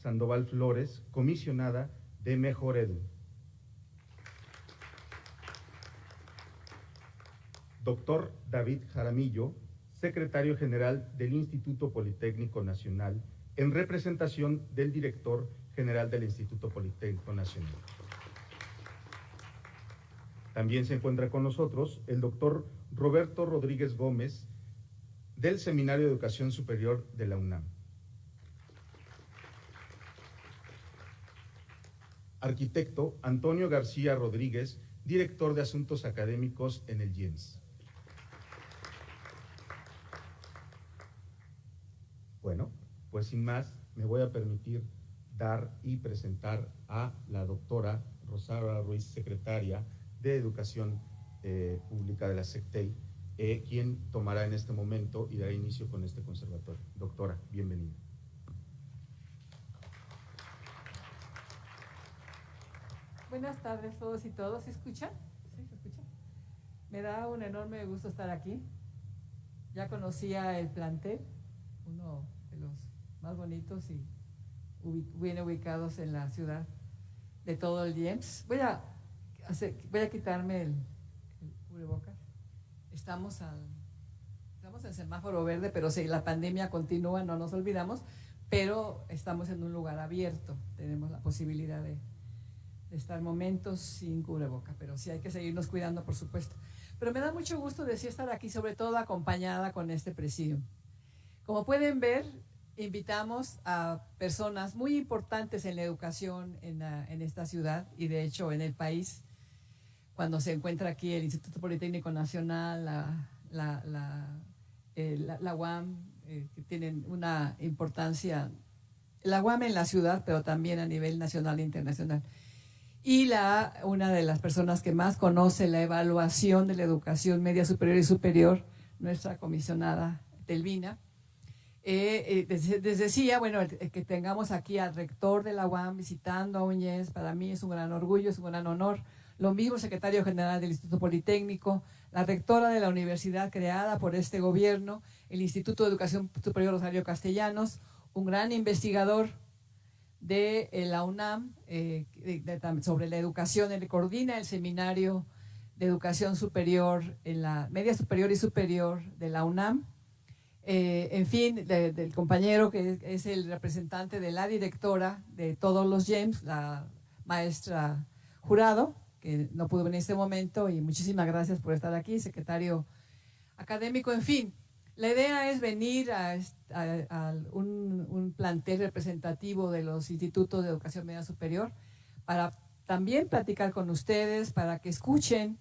Sandoval Flores, comisionada de Mejor Edu. Doctor David Jaramillo, secretario general del Instituto Politécnico Nacional, en representación del director general del Instituto Politécnico Nacional. También se encuentra con nosotros el doctor Roberto Rodríguez Gómez, del Seminario de Educación Superior de la UNAM. Arquitecto Antonio García Rodríguez, director de Asuntos Académicos en el IEMS. Bueno, pues sin más, me voy a permitir dar y presentar a la doctora Rosaura Ruiz, secretaria de Educación Pública de la SECTEI, quien tomará en este momento y dará inicio con este conservatorio. Doctora, bienvenida. Buenas tardes todos y todas. ¿Se escuchan? ¿Sí se escucha? Me da un enorme gusto estar aquí. Ya conocía el plantel, uno de los más bonitos y bien ubicados en la ciudad de todo el IEMS. Voy a quitarme el cubrebocas. Estamos en semáforo verde, pero sí, la pandemia continúa, no nos olvidamos, pero estamos en un lugar abierto. Tenemos la posibilidad de estar momentos sin cubreboca, pero sí hay que seguirnos cuidando, por supuesto. Pero me da mucho gusto estar aquí, sobre todo acompañada con este presidium. Como pueden ver, invitamos a personas muy importantes en la educación en esta ciudad y de hecho en el país. Cuando se encuentra aquí el Instituto Politécnico Nacional, la UAM, que tienen una importancia, la UAM en la ciudad, pero también a nivel nacional e internacional. Y una de las personas que más conoce la evaluación de la educación media superior y superior, nuestra comisionada Telvina. Les decía, bueno, que tengamos aquí al rector de la UAM visitando a UNES, para mí es un gran orgullo, es un gran honor. Lo mismo el secretario general del Instituto Politécnico, la rectora de la universidad creada por este gobierno, el Instituto de Educación Superior Rosario Castellanos, un gran investigador de la UNAM sobre la educación. Él coordina el Seminario de Educación Superior en la Media Superior y Superior de la UNAM. En fin, del compañero que es el representante de la directora de todos los GEMS, la maestra Jurado, que no pudo venir en este momento, y muchísimas gracias por estar aquí, secretario académico. En fin, la idea es venir a un plantel representativo de los institutos de educación media superior para también platicar con ustedes, para que escuchen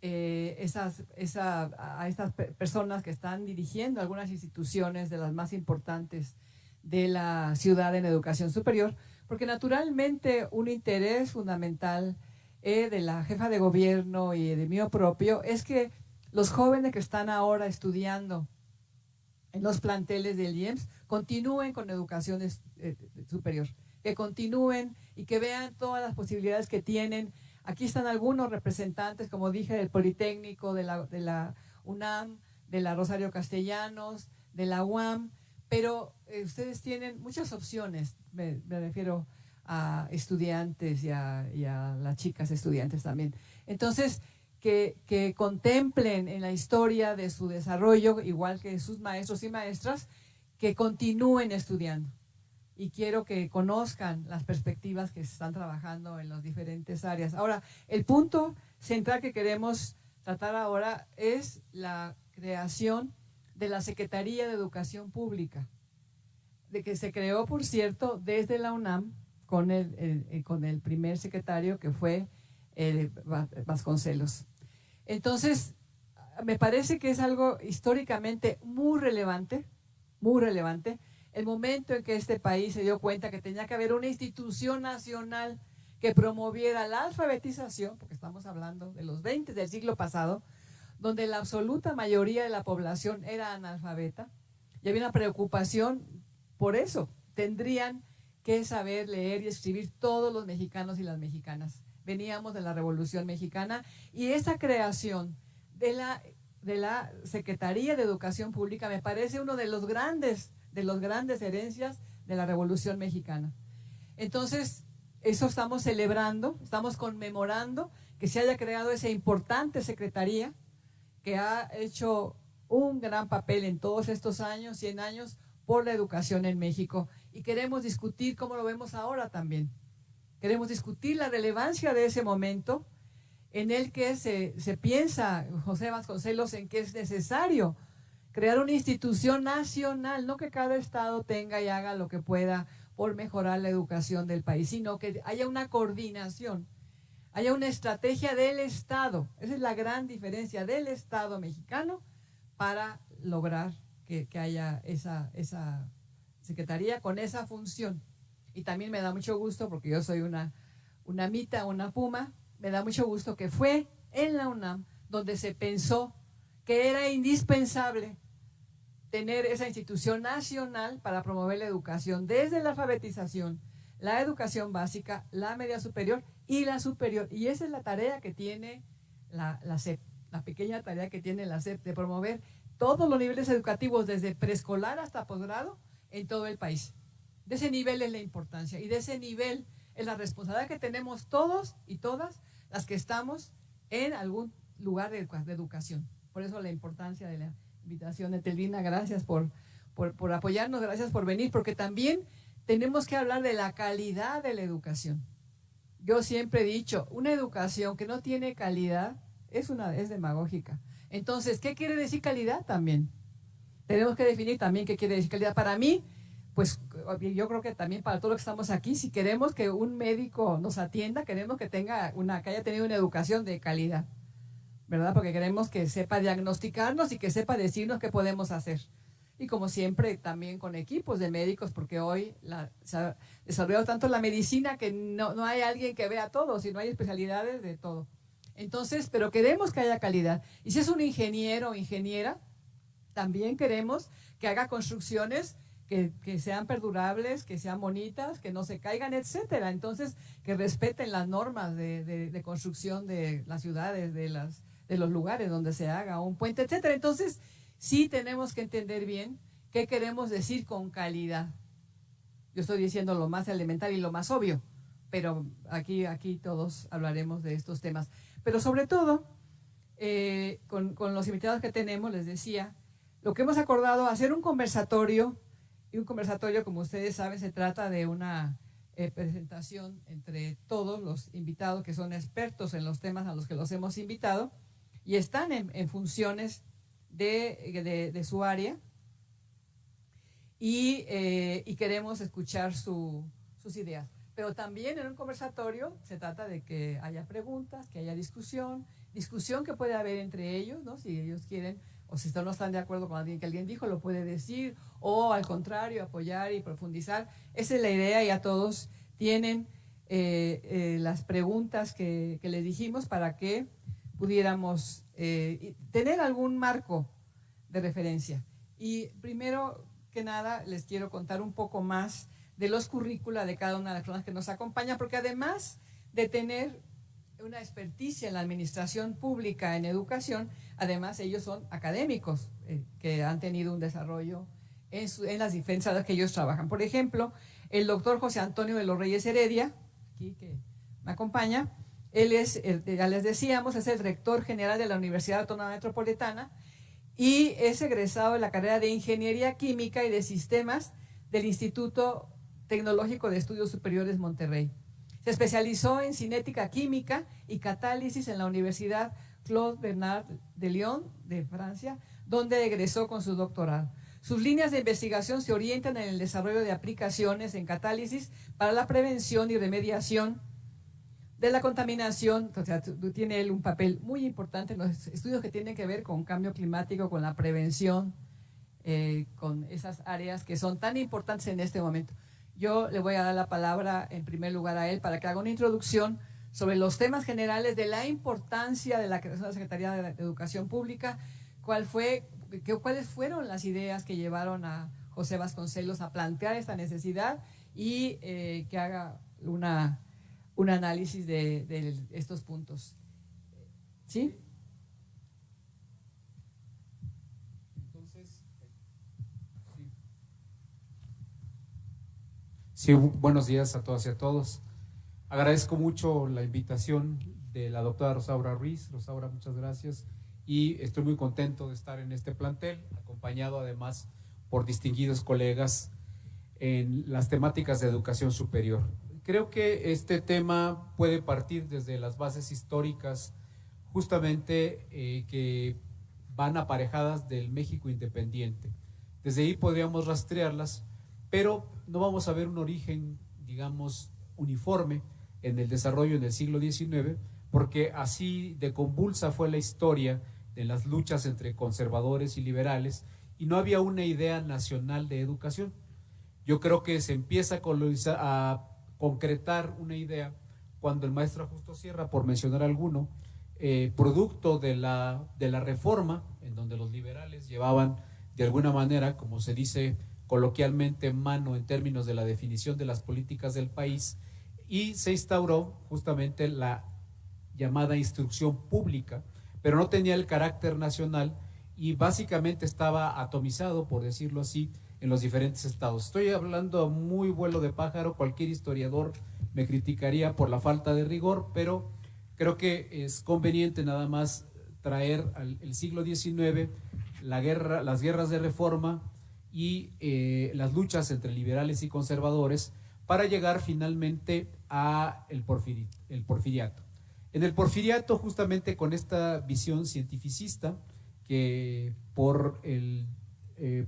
a estas personas que están dirigiendo algunas instituciones de las más importantes de la ciudad en educación superior, porque naturalmente un interés fundamental de la jefa de gobierno y de mío propio es que los jóvenes que están ahora estudiando en los planteles del IEMS continúen con educación superior, que continúen y que vean todas las posibilidades que tienen. Aquí están algunos representantes, como dije, del Politécnico, de la UNAM, de la Rosario Castellanos, de la UAM, pero ustedes tienen muchas opciones, me refiero a estudiantes y a las chicas estudiantes también. Entonces, que contemplen en la historia de su desarrollo, igual que sus maestros y maestras, que continúen estudiando. Y quiero que conozcan las perspectivas que se están trabajando en las diferentes áreas. Ahora, el punto central que queremos tratar ahora es la creación de la Secretaría de Educación Pública, de que se creó, por cierto, desde la UNAM con el primer secretario, que fue Vasconcelos. Entonces, me parece que es algo históricamente muy relevante, el momento en que este país se dio cuenta que tenía que haber una institución nacional que promoviera la alfabetización, porque estamos hablando de los 20 del siglo pasado, donde la absoluta mayoría de la población era analfabeta, y había una preocupación por eso. Tendrían que saber leer y escribir todos los mexicanos y las mexicanas. Veníamos de la Revolución Mexicana, y esa creación de la Secretaría de Educación Pública me parece uno de los grandes herencias de la Revolución Mexicana. Entonces, eso estamos celebrando, estamos conmemorando que se haya creado esa importante secretaría que ha hecho un gran papel en todos estos años, 100 años, por la educación en México. Y queremos discutir cómo lo vemos ahora también. Queremos discutir la relevancia de ese momento en el que se piensa, José Vasconcelos, en que es necesario crear una institución nacional, no que cada estado tenga y haga lo que pueda por mejorar la educación del país, sino que haya una coordinación, haya una estrategia del Estado. Esa es la gran diferencia del Estado mexicano para lograr que haya esa secretaría con esa función. Y también me da mucho gusto, porque yo soy una mita, una puma, me da mucho gusto que fue en la UNAM donde se pensó que era indispensable tener esa institución nacional para promover la educación desde la alfabetización, la educación básica, la media superior y la superior. Y esa es la tarea que tiene la SEP, la pequeña tarea que tiene la SEP de promover todos los niveles educativos desde preescolar hasta posgrado en todo el país. De ese nivel es la importancia y de ese nivel es la responsabilidad que tenemos todos y todas las que estamos en algún lugar de educación. Por eso la importancia de la invitación. Etelvina, gracias por apoyarnos, gracias por venir, porque también tenemos que hablar de la calidad de la educación. Yo siempre he dicho, una educación que no tiene calidad es demagógica. Entonces, ¿qué quiere decir calidad también? Tenemos que definir también qué quiere decir calidad. Para mí, pues yo creo que también para todos los que estamos aquí, si queremos que un médico nos atienda, queremos que haya tenido una educación de calidad, ¿verdad? Porque queremos que sepa diagnosticarnos y que sepa decirnos qué podemos hacer. Y como siempre, también con equipos de médicos, porque hoy se ha desarrollado tanto la medicina que no hay alguien que vea todo, sino hay especialidades de todo. Entonces, pero queremos que haya calidad. Y si es un ingeniero o ingeniera, también queremos que haga construcciones que sean perdurables, que sean bonitas, que no se caigan, etcétera. Entonces, que respeten las normas de construcción de las ciudades, de los lugares donde se haga un puente, etcétera. Entonces, sí tenemos que entender bien qué queremos decir con calidad. Yo estoy diciendo lo más elemental y lo más obvio, pero aquí todos hablaremos de estos temas. Pero sobre todo, con los invitados que tenemos, les decía, lo que hemos acordado, hacer un conversatorio, y un conversatorio, como ustedes saben, se trata de una presentación entre todos los invitados que son expertos en los temas a los que los hemos invitado y están en funciones de su área y queremos escuchar sus ideas. Pero también en un conversatorio se trata de que haya preguntas, que haya discusión que puede haber entre ellos, ¿no? Si ellos quieren o si no están de acuerdo con alguien que alguien dijo, lo puede decir, o al contrario, apoyar y profundizar. Esa es la idea y a todos tienen las preguntas que les dijimos para que pudiéramos tener algún marco de referencia. Y primero que nada les quiero contar un poco más de los currícula de cada una de las personas que nos acompañan, porque además de tener una experticia en la administración pública en educación, además ellos son académicos que han tenido un desarrollo en las diferentes áreas que ellos trabajan. Por ejemplo, el doctor José Antonio de los Reyes Heredia, aquí que me acompaña, él es, ya les decíamos, es el rector general de la Universidad Autónoma Metropolitana y es egresado de la carrera de Ingeniería Química y de Sistemas del Instituto Tecnológico de Estudios Superiores Monterrey. Se especializó en cinética química y catálisis en la Universidad Claude Bernard de Lyon, de Francia, donde egresó con su doctorado. Sus líneas de investigación se orientan en el desarrollo de aplicaciones en catálisis para la prevención y remediación de la contaminación. O sea, tiene él un papel muy importante en los estudios que tienen que ver con cambio climático, con la prevención, con esas áreas que son tan importantes en este momento. Yo le voy a dar la palabra en primer lugar a él para que haga una introducción sobre los temas generales de la importancia de la creación de la Secretaría de Educación Pública, cuáles fueron las ideas que llevaron a José Vasconcelos a plantear esta necesidad y que haga un análisis de estos puntos. ¿Sí? Sí, buenos días a todas y a todos. Agradezco mucho la invitación de la doctora Rosaura Ruiz. Rosaura, muchas gracias. Y estoy muy contento de estar en este plantel, acompañado además por distinguidos colegas en las temáticas de educación superior. Creo que este tema puede partir desde las bases históricas, justamente que van aparejadas del México independiente. Desde ahí podríamos rastrearlas, pero no vamos a ver un origen, digamos, uniforme en el desarrollo en el siglo XIX, porque así de convulsa fue la historia de las luchas entre conservadores y liberales, y no había una idea nacional de educación. Yo creo que se empieza a concretar una idea cuando el maestro Justo Sierra, por mencionar alguno, producto de la reforma, en donde los liberales llevaban de alguna manera, como se dice coloquialmente, mano en términos de la definición de las políticas del país, y se instauró justamente la llamada instrucción pública, pero no tenía el carácter nacional y básicamente estaba atomizado, por decirlo así, en los diferentes estados. Estoy hablando muy vuelo de pájaro, cualquier historiador me criticaría por la falta de rigor, pero creo que es conveniente nada más traer el siglo XIX, las guerras de reforma y las luchas entre liberales y conservadores para llegar finalmente a el porfiriato. En el porfiriato, justamente con esta visión cientificista que por el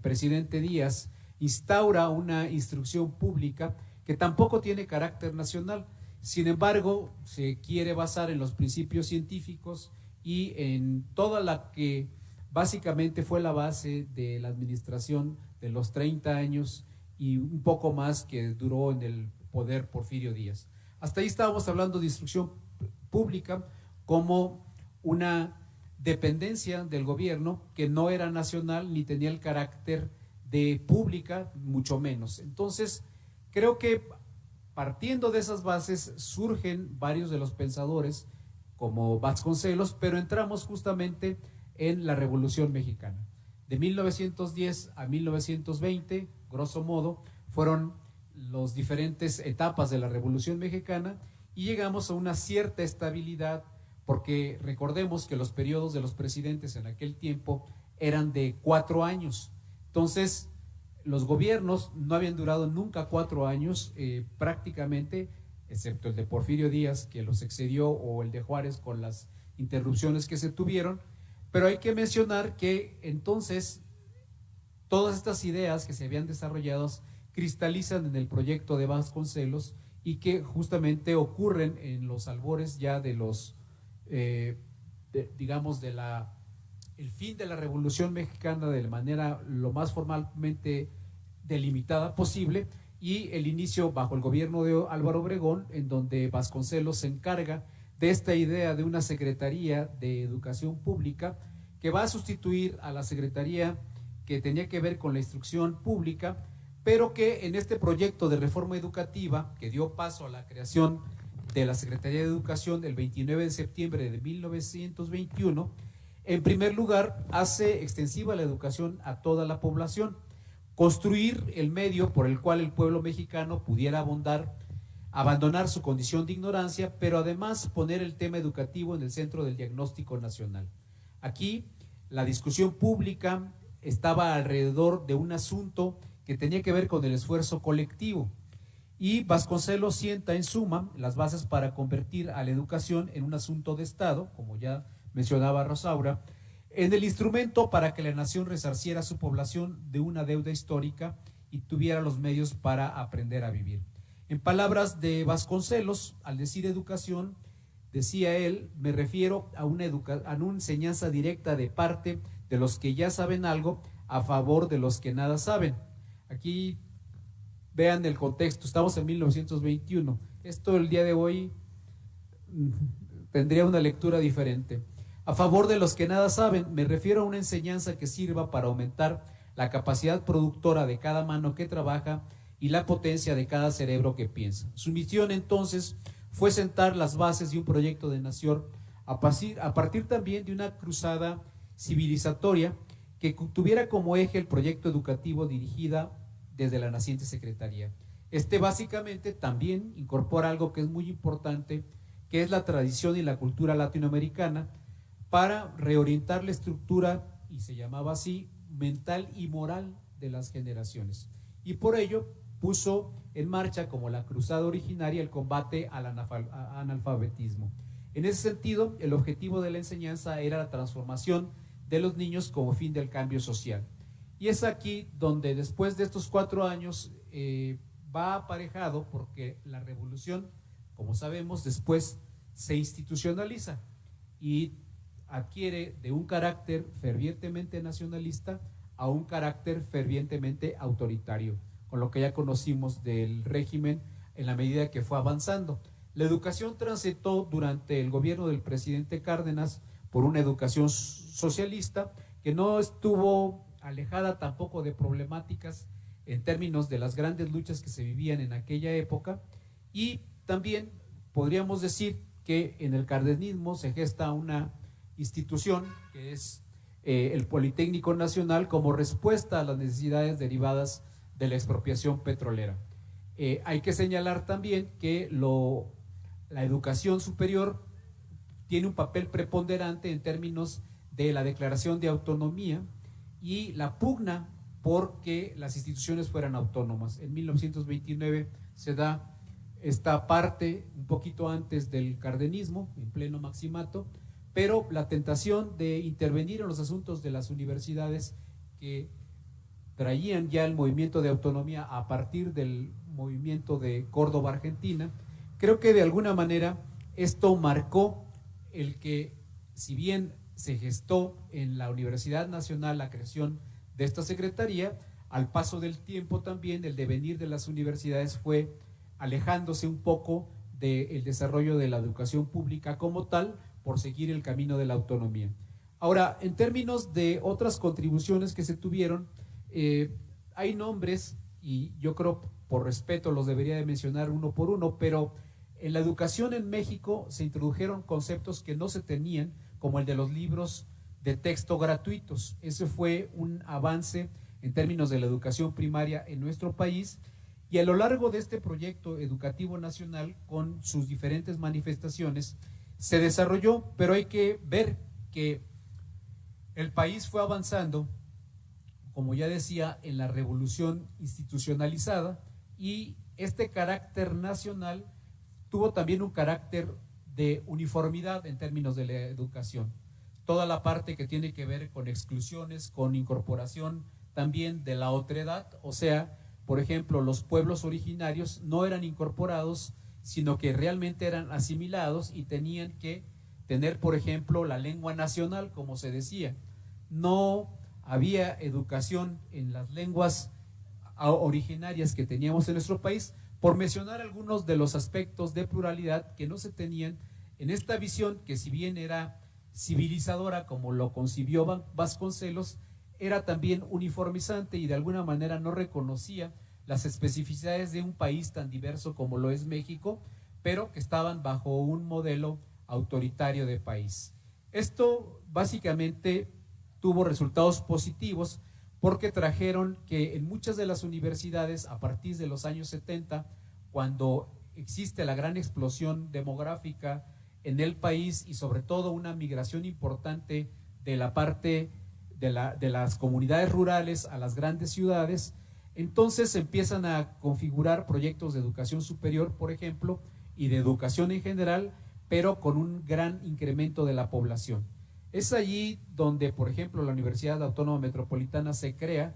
presidente Díaz instaura una instrucción pública que tampoco tiene carácter nacional, sin embargo se quiere basar en los principios científicos y en toda la que básicamente fue la base de la administración de los 30 años y un poco más que duró en el poder Porfirio Díaz. Hasta ahí estábamos hablando de instrucción pública como una dependencia del gobierno que no era nacional ni tenía el carácter de pública, mucho menos. Entonces, creo que partiendo de esas bases surgen varios de los pensadores como Vasconcelos, pero entramos justamente en la Revolución Mexicana. De 1910 a 1920, grosso modo, fueron las diferentes etapas de la Revolución Mexicana y llegamos a una cierta estabilidad, porque recordemos que los periodos de los presidentes en aquel tiempo eran de 4 años. Entonces, los gobiernos no habían durado nunca 4 años, prácticamente, excepto el de Porfirio Díaz, que los excedió, o el de Juárez con las interrupciones que se tuvieron. Pero hay que mencionar que entonces todas estas ideas que se habían desarrollado cristalizan en el proyecto de Vasconcelos y que justamente ocurren en los albores ya de los, digamos, el fin de la Revolución Mexicana de manera lo más formalmente delimitada posible, y el inicio bajo el gobierno de Álvaro Obregón, en donde Vasconcelos se encarga de esta idea de una Secretaría de Educación Pública que va a sustituir a la Secretaría que tenía que ver con la instrucción pública, pero que en este proyecto de reforma educativa que dio paso a la creación de la Secretaría de Educación el 29 de septiembre de 1921, en primer lugar hace extensiva la educación a toda la población, construir el medio por el cual el pueblo mexicano pudiera abandonar su condición de ignorancia, pero además poner el tema educativo en el centro del diagnóstico nacional. Aquí la discusión pública estaba alrededor de un asunto que tenía que ver con el esfuerzo colectivo, y Vasconcelos sienta en suma las bases para convertir a la educación en un asunto de Estado, como ya mencionaba Rosaura, en el instrumento para que la nación resarciera a su población de una deuda histórica y tuviera los medios para aprender a vivir. En palabras de Vasconcelos, al decir educación, decía él, me refiero a una enseñanza directa de parte de los que ya saben algo a favor de los que nada saben. Aquí vean el contexto, estamos en 1921. Esto el día de hoy tendría una lectura diferente. A favor de los que nada saben, me refiero a una enseñanza que sirva para aumentar la capacidad productora de cada mano que trabaja y la potencia de cada cerebro que piensa. Su misión entonces fue sentar las bases de un proyecto de nación a partir también de una cruzada civilizatoria que tuviera como eje el proyecto educativo dirigida desde la naciente Secretaría. Básicamente también incorpora algo que es muy importante, que es la tradición y la cultura latinoamericana, para reorientar la estructura, y se llamaba así, mental y moral de las generaciones. Y por ello puso en marcha, como la cruzada originaria, el combate al analfabetismo. En ese sentido, el objetivo de la enseñanza era la transformación de los niños como fin del cambio social. Y es aquí donde, después de estos 4 años, va aparejado, porque la revolución, como sabemos, después se institucionaliza y adquiere de un carácter fervientemente nacionalista a un carácter fervientemente autoritario, con lo que ya conocimos del régimen en la medida que fue avanzando. La educación transitó durante el gobierno del presidente Cárdenas por una educación socialista que no estuvo alejada tampoco de problemáticas en términos de las grandes luchas que se vivían en aquella época, y también podríamos decir que en el cardenismo se gesta una institución que es el Politécnico Nacional, como respuesta a las necesidades derivadas de la expropiación petrolera. Hay que señalar también que la educación superior tiene un papel preponderante en términos de la declaración de autonomía y la pugna porque las instituciones fueran autónomas. En 1929 se da esta parte un poquito antes del cardenismo, en pleno maximato, pero la tentación de intervenir en los asuntos de las universidades que traían ya el movimiento de autonomía a partir del movimiento de Córdoba, Argentina, creo que de alguna manera esto marcó el que, si bien se gestó en la Universidad Nacional la creación de esta secretaría, al paso del tiempo también el devenir de las universidades fue alejándose un poco del desarrollo de la educación pública como tal, por seguir el camino de la autonomía. Ahora, en términos de otras contribuciones que se tuvieron, hay nombres, y yo creo por respeto los debería de mencionar uno por uno, pero en la educación en México se introdujeron conceptos que no se tenían, como el de los libros de texto gratuitos. Ese fue un avance en términos de la educación primaria en nuestro país, y a lo largo de este proyecto educativo nacional, con sus diferentes manifestaciones, se desarrolló, pero hay que ver que el país fue avanzando, como ya decía, en la revolución institucionalizada, y este carácter nacional tuvo también un carácter de uniformidad en términos de la educación. Toda la parte que tiene que ver con exclusiones, con incorporación también de la otredad, o sea, por ejemplo, los pueblos originarios no eran incorporados, sino que realmente eran asimilados y tenían que tener, por ejemplo, la lengua nacional, como se decía. No había educación en las lenguas originarias que teníamos en nuestro país, por mencionar algunos de los aspectos de pluralidad que no se tenían en esta visión, que si bien era civilizadora, como lo concibió Vasconcelos, era también uniformizante y de alguna manera no reconocía las especificidades de un país tan diverso como lo es México, pero que estaban bajo un modelo autoritario de país. Esto básicamente tuvo resultados positivos porque trajeron que en muchas de las universidades, a partir de los años 70, cuando existe la gran explosión demográfica en el país y sobre todo una migración importante de la parte de las comunidades rurales a las grandes ciudades, entonces se empiezan a configurar proyectos de educación superior, por ejemplo, y de educación en general, pero con un gran incremento de la población. Es allí donde, por ejemplo, la Universidad Autónoma Metropolitana se crea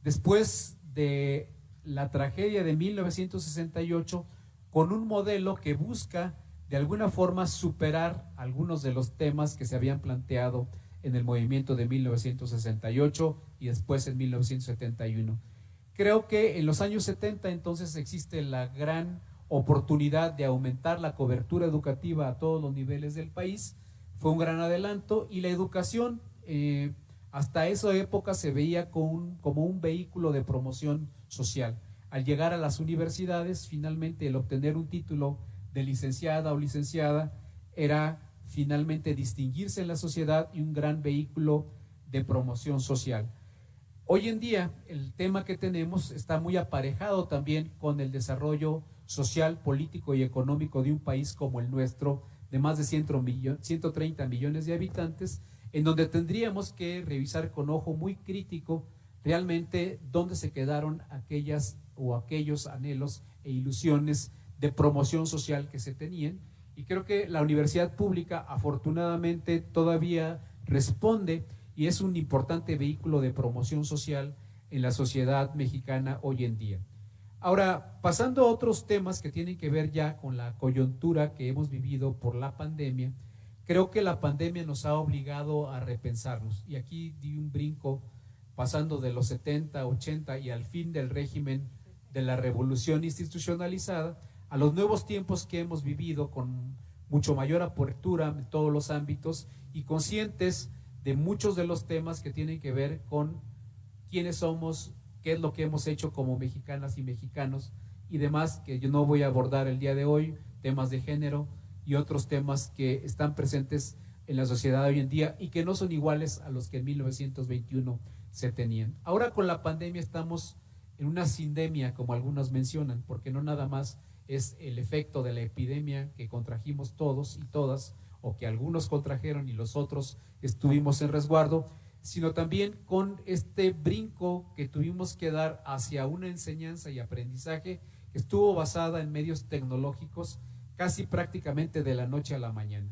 después de la tragedia de 1968, con un modelo que busca de alguna forma superar algunos de los temas que se habían planteado en el movimiento de 1968 y después en 1971. Creo que en los años 70 entonces existe la gran oportunidad de aumentar la cobertura educativa a todos los niveles del país. Fue un gran adelanto, y la educación hasta esa época se veía como un vehículo de promoción social. Al llegar a las universidades, finalmente el obtener un título de licenciada o licenciada era finalmente distinguirse en la sociedad y un gran vehículo de promoción social. Hoy en día el tema que tenemos está muy aparejado también con el desarrollo social, político y económico de un país como el nuestro, de más de 130 millones de habitantes, en donde tendríamos que revisar con ojo muy crítico realmente dónde se quedaron aquellas o aquellos anhelos e ilusiones de promoción social que se tenían. Y creo que la universidad pública afortunadamente todavía responde y es un importante vehículo de promoción social en la sociedad mexicana hoy en día. Ahora, pasando a otros temas que tienen que ver ya con la coyuntura que hemos vivido por la pandemia, creo que la pandemia nos ha obligado a repensarnos. Y aquí di un brinco pasando de los 70, 80 y al fin del régimen de la revolución institucionalizada, a los nuevos tiempos que hemos vivido con mucho mayor apertura en todos los ámbitos y conscientes de muchos de los temas que tienen que ver con quiénes somos, qué es lo que hemos hecho como mexicanas y mexicanos y demás, que yo no voy a abordar el día de hoy, temas de género y otros temas que están presentes en la sociedad hoy en día y que no son iguales a los que en 1921 se tenían. Ahora con la pandemia estamos en una sindemia, como algunos mencionan, porque no nada más es el efecto de la epidemia que contrajimos todos y todas, o que algunos contrajeron y los otros estuvimos en resguardo, sino también con este brinco que tuvimos que dar hacia una enseñanza y aprendizaje que estuvo basada en medios tecnológicos casi prácticamente de la noche a la mañana.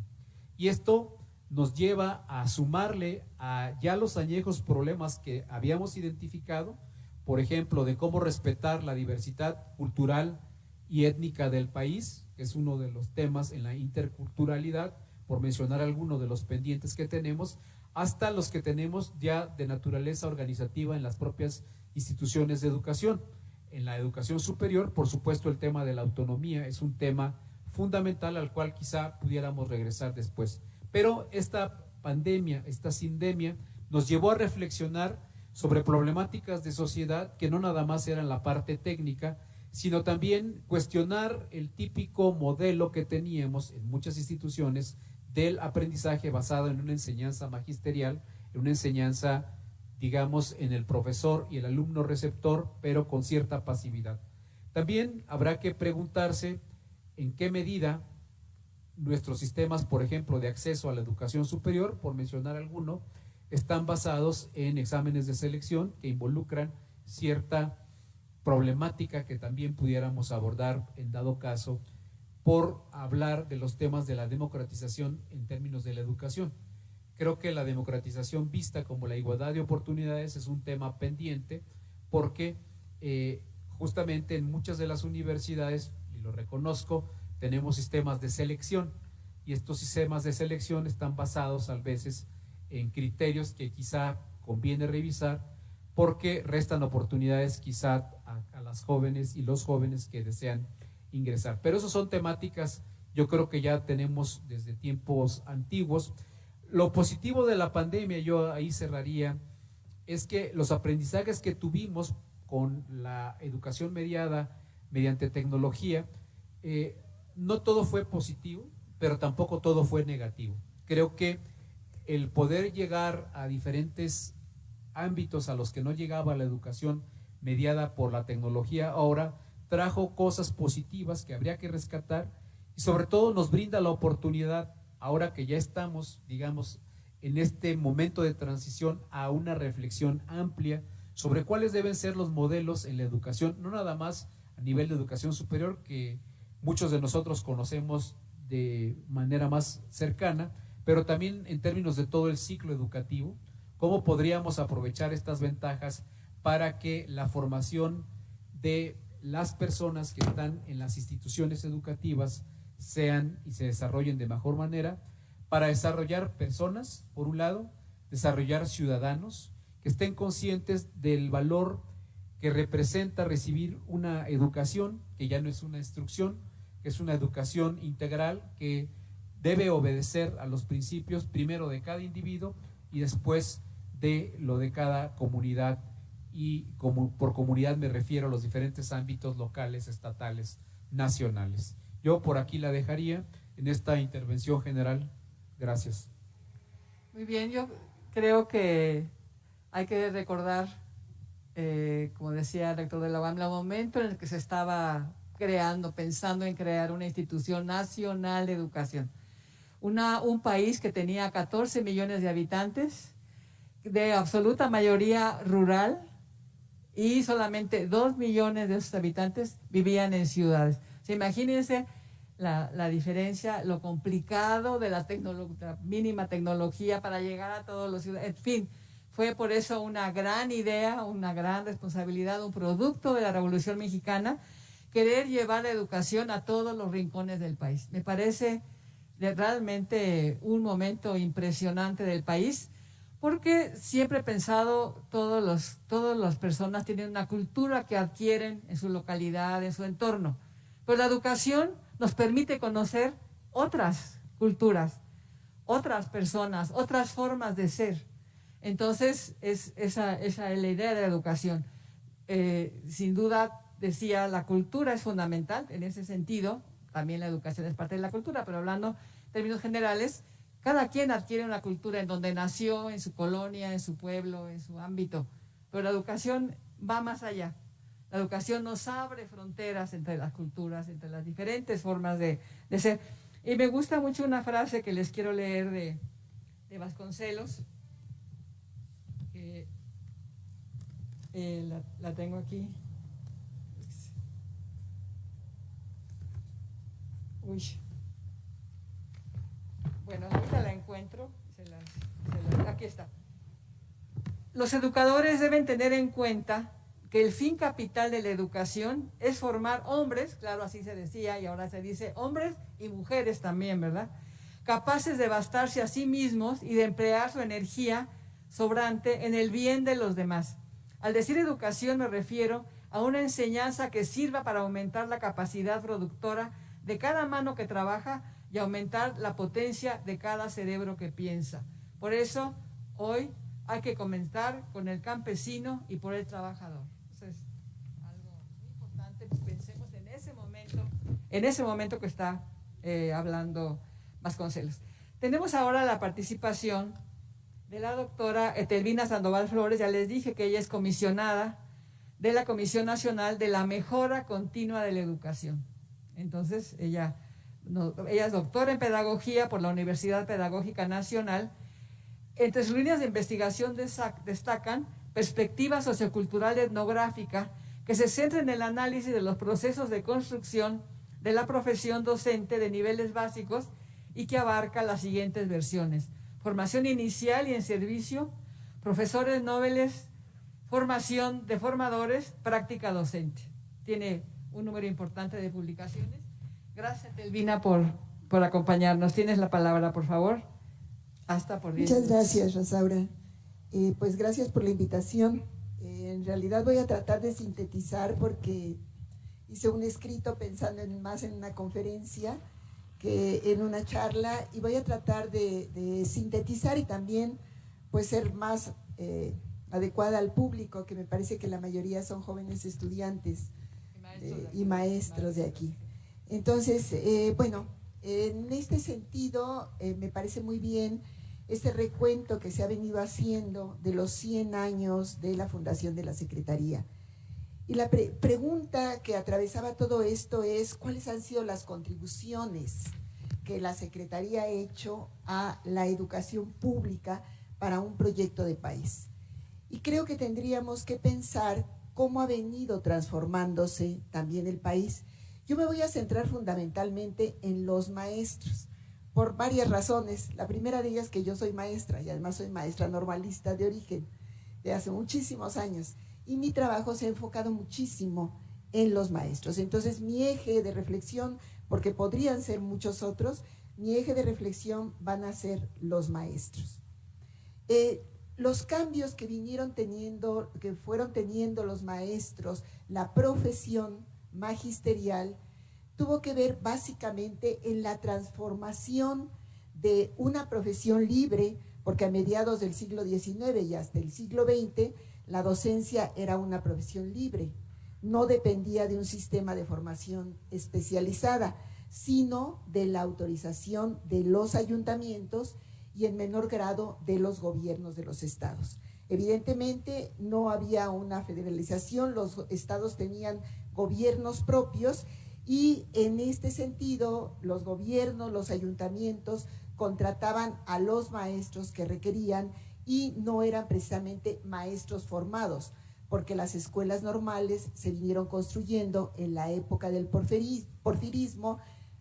Y esto nos lleva a sumarle a ya los añejos problemas que habíamos identificado, por ejemplo, de cómo respetar la diversidad cultural y étnica del país, que es uno de los temas en la interculturalidad, por mencionar algunos de los pendientes que tenemos, hasta los que tenemos ya de naturaleza organizativa en las propias instituciones de educación. En la educación superior, por supuesto, el tema de la autonomía es un tema fundamental al cual quizá pudiéramos regresar después. Pero esta pandemia, esta sindemia, nos llevó a reflexionar sobre problemáticas de sociedad que no nada más eran la parte técnica, sino también cuestionar el típico modelo que teníamos en muchas instituciones del aprendizaje basado en una enseñanza magisterial, en una enseñanza, digamos, en el profesor y el alumno receptor, pero con cierta pasividad. También habrá que preguntarse en qué medida nuestros sistemas, por ejemplo, de acceso a la educación superior, por mencionar alguno, están basados en exámenes de selección que involucran cierta problemática que también pudiéramos abordar en dado caso por hablar de los temas de la democratización en términos de la educación. Creo que la democratización vista como la igualdad de oportunidades es un tema pendiente porque justamente en muchas de las universidades, y lo reconozco, tenemos sistemas de selección y estos sistemas de selección están basados a veces en criterios que quizá conviene revisar porque restan oportunidades quizá a las jóvenes y los jóvenes que desean ingresar. Pero esas son temáticas, yo creo que ya tenemos desde tiempos antiguos. Lo positivo de la pandemia, yo ahí cerraría, es que los aprendizajes que tuvimos con la educación mediada mediante tecnología, no todo fue positivo, pero tampoco todo fue negativo. Creo que el poder llegar a diferentes ámbitos a los que no llegaba la educación mediada por la tecnología ahora trajo cosas positivas que habría que rescatar y sobre todo nos brinda la oportunidad, ahora que ya estamos, digamos, en este momento de transición, a una reflexión amplia sobre cuáles deben ser los modelos en la educación, no nada más a nivel de educación superior, que muchos de nosotros conocemos de manera más cercana, pero también en términos de todo el ciclo educativo, cómo podríamos aprovechar estas ventajas para que la formación de las personas que están en las instituciones educativas sean y se desarrollen de mejor manera, para desarrollar personas, por un lado, desarrollar ciudadanos que estén conscientes del valor que representa recibir una educación, que ya no es una instrucción, que es una educación integral que debe obedecer a los principios primero de cada individuo y después de lo de cada comunidad, y como por comunidad me refiero a los diferentes ámbitos locales, estatales, nacionales. Yo por aquí la dejaría en esta intervención general. Gracias. Muy bien, yo creo que hay que recordar como decía el rector de la UAM, el momento en el que se estaba pensando en crear una institución nacional de educación. Un país que tenía 14 millones de habitantes, de absoluta mayoría rural, y solamente 2 millones de esos habitantes vivían en ciudades. O sea, imagínense la diferencia, lo complicado de la mínima tecnología para llegar a todos los ciudadanos. En fin, fue por eso una gran idea, una gran responsabilidad, un producto de la Revolución Mexicana, querer llevar la educación a todos los rincones del país. Me parece realmente un momento impresionante del país, porque siempre he pensado, todas las personas tienen una cultura que adquieren en su localidad, en su entorno, pero la educación nos permite conocer otras culturas, otras personas, otras formas de ser. Entonces, esa es la idea de la educación. Sin duda, decía, la cultura es fundamental en ese sentido, también la educación es parte de la cultura, pero hablando en términos generales, cada quien adquiere una cultura en donde nació, en su colonia, en su pueblo, en su ámbito, pero la educación va más allá. La educación nos abre fronteras entre las culturas, entre las diferentes formas de ser. Y me gusta mucho una frase que les quiero leer de Vasconcelos, que la tengo aquí. Uy. Bueno, ahorita la encuentro. Aquí está. Los educadores deben tener en cuenta que el fin capital de la educación es formar hombres, claro, así se decía y ahora se dice hombres y mujeres también, ¿verdad? Capaces de bastarse a sí mismos y de emplear su energía sobrante en el bien de los demás. Al decir educación me refiero a una enseñanza que sirva para aumentar la capacidad productora de cada mano que trabaja y aumentar la potencia de cada cerebro que piensa. Por eso, hoy hay que comenzar con el campesino y por el trabajador. Entonces, algo muy importante, pues pensemos en ese momento que está hablando Vasconcelos. Tenemos ahora la participación de la doctora Etelvina Sandoval Flores. Ya les dije que ella es comisionada de la Comisión Nacional de la Mejora Continua de la Educación. Entonces, ella es doctora en pedagogía por la Universidad Pedagógica Nacional. Entre sus líneas de investigación destacan perspectiva sociocultural etnográfica que se centra en el análisis de los procesos de construcción de la profesión docente de niveles básicos y que abarca las siguientes versiones: formación inicial y en servicio, profesores noveles, formación de formadores, práctica docente. Tiene un número importante de publicaciones. Gracias, Telvina, por acompañarnos. Tienes la palabra, por favor. Hasta por 10 Muchas minutos. gracias, Rosaura. Pues gracias por la invitación. En realidad voy a tratar de sintetizar porque hice un escrito pensando más en una conferencia que en una charla, y voy a tratar de sintetizar y también pues ser más adecuada al público, que me parece que la mayoría son jóvenes estudiantes y maestros de aquí. Entonces, bueno, en este sentido me parece muy bien este recuento que se ha venido haciendo de los 100 años de la fundación de la Secretaría. Y la pregunta que atravesaba todo esto es: ¿cuáles han sido las contribuciones que la Secretaría ha hecho a la educación pública para un proyecto de país? Y creo que tendríamos que pensar cómo ha venido transformándose también el país. Yo me voy a centrar fundamentalmente en los maestros, por varias razones. La primera de ellas es que yo soy maestra, y además soy maestra normalista de origen, de hace muchísimos años, y mi trabajo se ha enfocado muchísimo en los maestros. Entonces, mi eje de reflexión, porque podrían ser muchos otros, mi eje de reflexión van a ser los maestros. Los cambios que fueron teniendo los maestros, la profesión magisterial, tuvo que ver básicamente en la transformación de una profesión libre, porque a mediados del siglo XIX y hasta el siglo XX, la docencia era una profesión libre, no dependía de un sistema de formación especializada, sino de la autorización de los ayuntamientos y en menor grado de los gobiernos de los estados. Evidentemente no había una federalización, los estados tenían gobiernos propios y en este sentido los gobiernos, los ayuntamientos contrataban a los maestros que requerían y no eran precisamente maestros formados, porque las escuelas normales se vinieron construyendo en la época del porfirismo,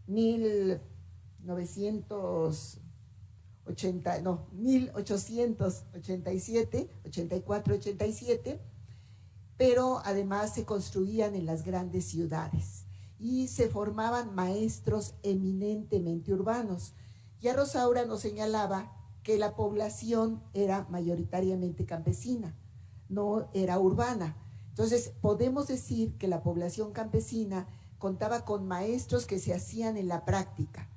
1887, 84, 87, pero además se construían en las grandes ciudades y se formaban maestros eminentemente urbanos. Ya Rosaura nos señalaba que la población era mayoritariamente campesina, no era urbana. Entonces, podemos decir que la población campesina contaba con maestros que se hacían en la práctica.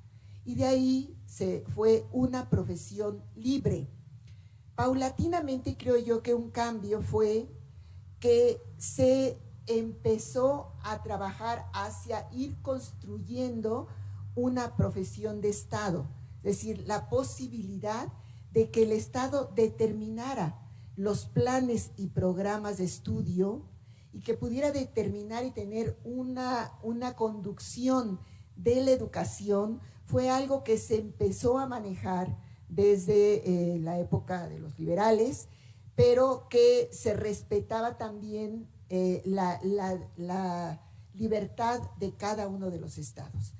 Y de ahí se fue una profesión libre. Paulatinamente creo yo que un cambio fue que se empezó a trabajar hacia ir construyendo una profesión de Estado, es decir, la posibilidad de que el Estado determinara los planes y programas de estudio y que pudiera determinar y tener una conducción de la educación, fue algo que se empezó a manejar desde la época de los liberales, pero que se respetaba también la libertad de cada uno de los estados.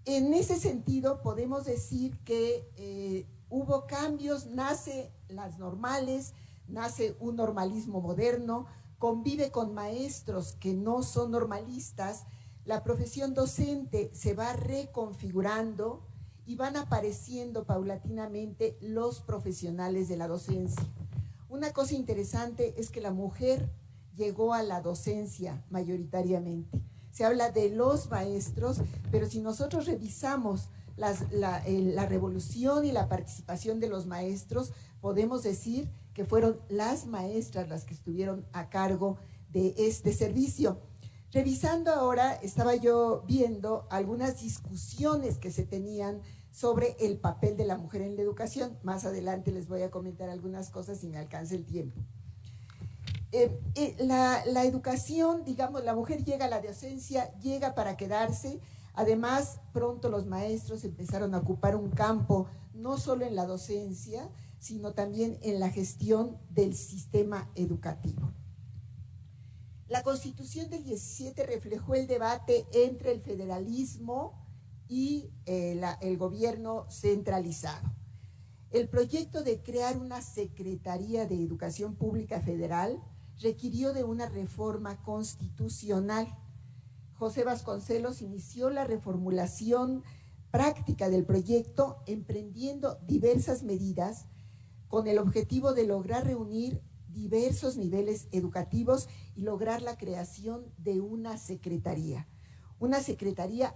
En ese sentido, podemos decir que hubo cambios, nace las normales, nace un normalismo moderno, convive con maestros que no son normalistas, la profesión docente se va reconfigurando y van apareciendo paulatinamente los profesionales de la docencia. Una cosa interesante es que la mujer llegó a la docencia mayoritariamente. Se habla de los maestros, pero si nosotros revisamos la revolución y la participación de los maestros, podemos decir que fueron las maestras las que estuvieron a cargo de este servicio. Revisando ahora, estaba yo viendo algunas discusiones que se tenían sobre el papel de la mujer en la educación. Más adelante les voy a comentar algunas cosas si me alcanza el tiempo. La educación, digamos, la mujer llega a la docencia, llega para quedarse. Además, pronto los maestros empezaron a ocupar un campo, no solo en la docencia, sino también en la gestión del sistema educativo. La Constitución del 17 reflejó el debate entre el federalismo y el gobierno centralizado. El proyecto de crear una Secretaría de Educación Pública Federal requirió de una reforma constitucional. José Vasconcelos inició la reformulación práctica del proyecto, emprendiendo diversas medidas con el objetivo de lograr reunir diversos niveles educativos y lograr la creación de una secretaría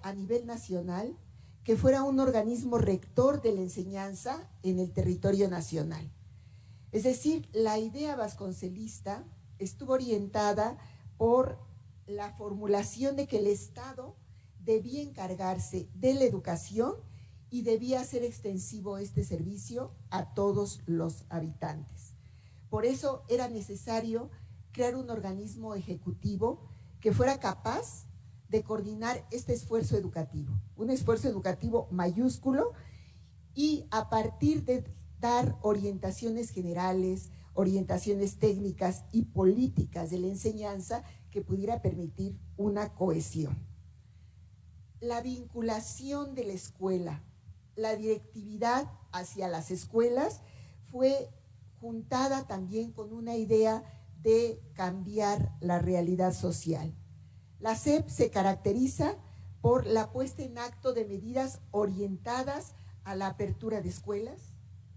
a nivel nacional que fuera un organismo rector de la enseñanza en el territorio nacional. Es decir, la idea vasconcelista estuvo orientada por la formulación de que el Estado debía encargarse de la educación y debía hacer extensivo este servicio a todos los habitantes. Por eso era necesario crear un organismo ejecutivo que fuera capaz de coordinar este esfuerzo educativo, un esfuerzo educativo mayúsculo, y a partir de dar orientaciones generales, orientaciones técnicas y políticas de la enseñanza que pudiera permitir una cohesión. La vinculación de la escuela, la directividad hacia las escuelas fue juntada también con una idea de cambiar la realidad social. La SEP se caracteriza por la puesta en acto de medidas orientadas a la apertura de escuelas,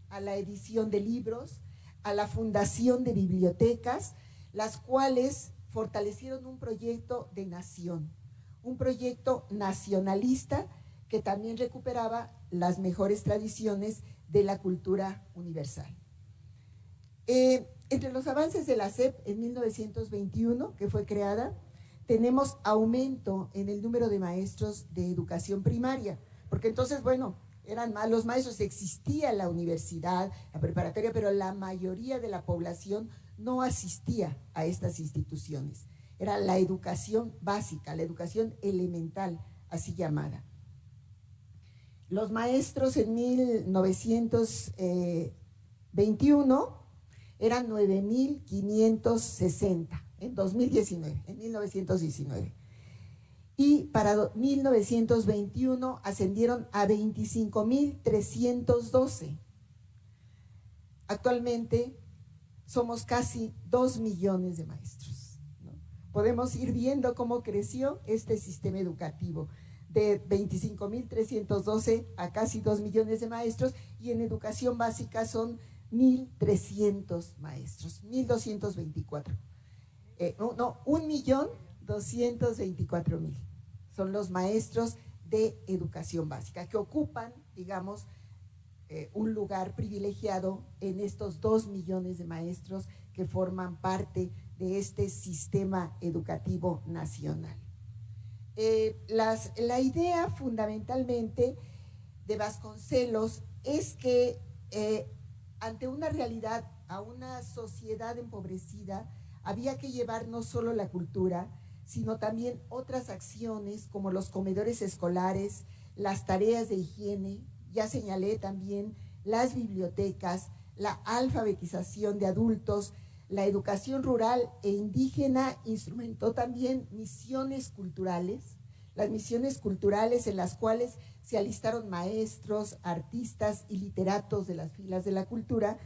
a la edición de libros, a la fundación de bibliotecas, las cuales fortalecieron un proyecto de nación, un proyecto nacionalista que también recuperaba las mejores tradiciones de la cultura universal. Entre los avances de la SEP en 1921, que fue creada, tenemos aumento en el número de maestros de educación primaria, porque entonces, bueno, eran más los maestros. Existía la universidad, la preparatoria, pero la mayoría de la población no asistía a estas instituciones. Era la educación básica, la educación elemental, así llamada. Los maestros en 1921 eran 9,560 en 2019, en 1919. Y para 1921 ascendieron a 25,312. Actualmente somos casi 2 millones de maestros, ¿no? Podemos ir viendo cómo creció este sistema educativo, de 25,312 a casi 2 millones de maestros, y en educación básica son 1,300 maestros, 1,224. 1,224,000 son los maestros de educación básica que ocupan, digamos, un lugar privilegiado en estos 2 millones de maestros que forman parte de este sistema educativo nacional. La idea fundamentalmente de Vasconcelos es que ante una realidad, a una sociedad empobrecida, había que llevar no solo la cultura, sino también otras acciones como los comedores escolares, las tareas de higiene, ya señalé también las bibliotecas, la alfabetización de adultos, la educación rural e indígena. Instrumentó también misiones culturales, las misiones culturales en las cuales se alistaron maestros, artistas y literatos de las filas de la cultura,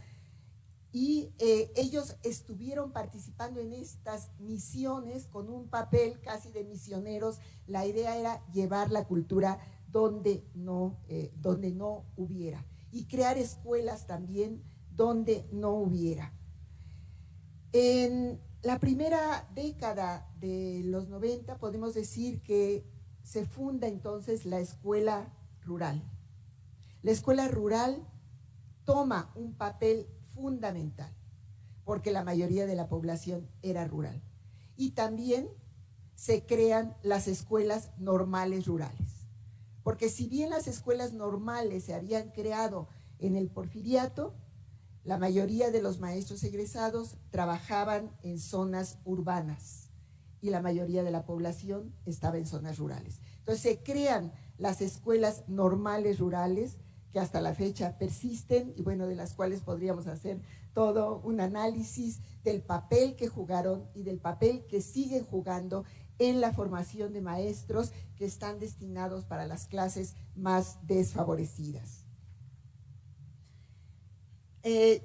y ellos estuvieron participando en estas misiones con un papel casi de misioneros. La idea era llevar la cultura donde no hubiera, y crear escuelas también donde no hubiera. En la primera década de los 90 podemos decir que se funda entonces la escuela rural. La escuela rural toma un papel fundamental, porque la mayoría de la población era rural. Y también se crean las escuelas normales rurales, porque si bien las escuelas normales se habían creado en el Porfiriato, la mayoría de los maestros egresados trabajaban en zonas urbanas y la mayoría de la población estaba en zonas rurales. Entonces se crean las escuelas normales rurales, que hasta la fecha persisten, y bueno, de las cuales podríamos hacer todo un análisis del papel que jugaron y del papel que siguen jugando en la formación de maestros que están destinados para las clases más desfavorecidas.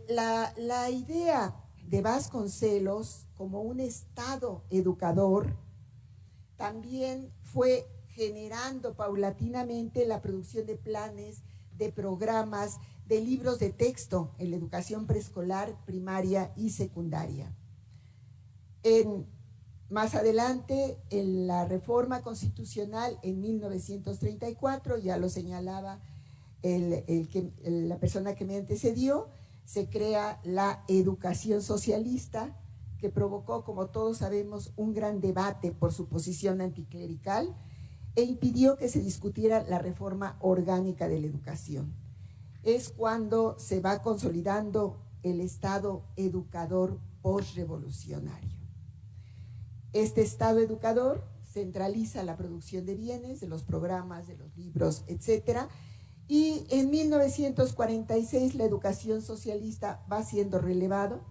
La idea de Vasconcelos como un Estado educador también fue generando paulatinamente la producción de planes, de programas, de libros de texto en la educación preescolar, primaria y secundaria. Más adelante, en la reforma constitucional en 1934, ya lo señalaba la persona que me antecedió, se crea la educación socialista, que provocó, como todos sabemos, un gran debate por su posición anticlerical, e impidió que se discutiera la reforma orgánica de la educación. Es cuando se va consolidando el Estado educador postrevolucionario. Este Estado educador centraliza la producción de bienes, de los programas, de los libros, etcétera, y en 1946 la educación socialista va siendo relevado,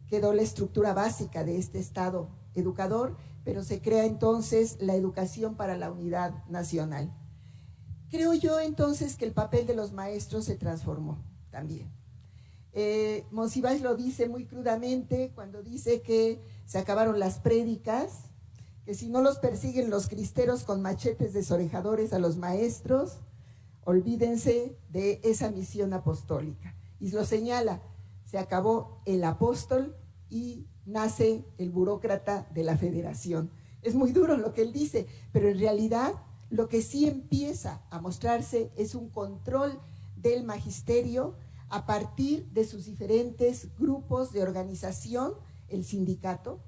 quedó la estructura básica de este Estado educador, pero se crea entonces la educación para la unidad nacional. Creo yo entonces que el papel de los maestros se transformó también. Monsiváis lo dice muy crudamente cuando dice que se acabaron las prédicas, que si no los persiguen los cristeros con machetes desorejadores a los maestros, olvídense de esa misión apostólica. Y lo señala, se acabó el apóstol y nace el burócrata de la federación. Es muy duro lo que él dice, pero en realidad lo que sí empieza a mostrarse es un control del magisterio a partir de sus diferentes grupos de organización, el Sindicato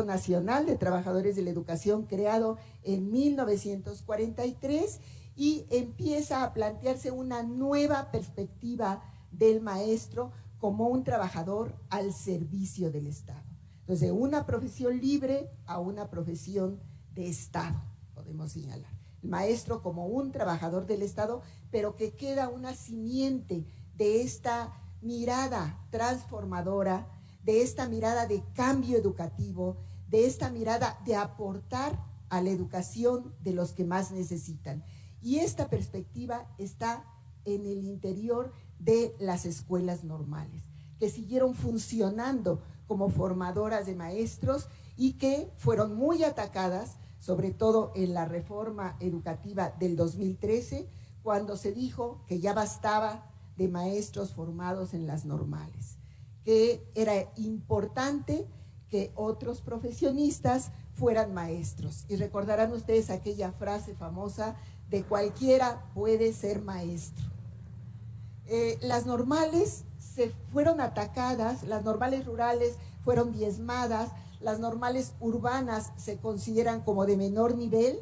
Nacional de Trabajadores de la Educación, creado en 1943, y empieza a plantearse una nueva perspectiva del maestro como un trabajador al servicio del Estado. Entonces, de una profesión libre a una profesión de Estado, podemos señalar. El maestro como un trabajador del Estado, pero que queda una simiente de esta mirada transformadora, de esta mirada de cambio educativo, de esta mirada de aportar a la educación de los que más necesitan. Y esta perspectiva está en el interior de las escuelas normales, que siguieron funcionando como formadoras de maestros y que fueron muy atacadas, sobre todo en la reforma educativa del 2013, cuando se dijo que ya bastaba de maestros formados en las normales, que era importante que otros profesionistas fueran maestros. Y recordarán ustedes aquella frase famosa de cualquiera puede ser maestro. Las normales se fueron atacadas, las normales rurales fueron diezmadas, las normales urbanas se consideran como de menor nivel,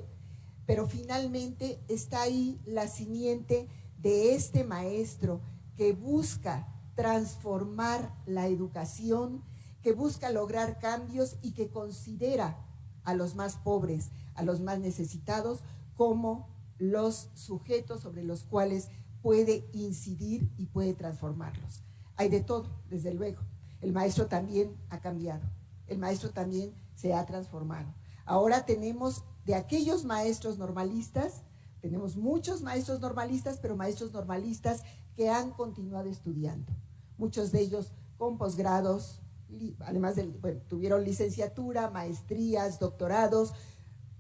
pero finalmente está ahí la simiente de este maestro que busca transformar la educación, que busca lograr cambios y que considera a los más pobres, a los más necesitados, como los sujetos sobre los cuales puede incidir y puede transformarlos. Hay de todo, desde luego. El maestro también ha cambiado, el maestro también se ha transformado. Ahora tenemos de aquellos maestros normalistas, tenemos muchos maestros normalistas, pero maestros normalistas que han continuado estudiando. Muchos de ellos con posgrados, además tuvieron licenciatura, maestrías, doctorados,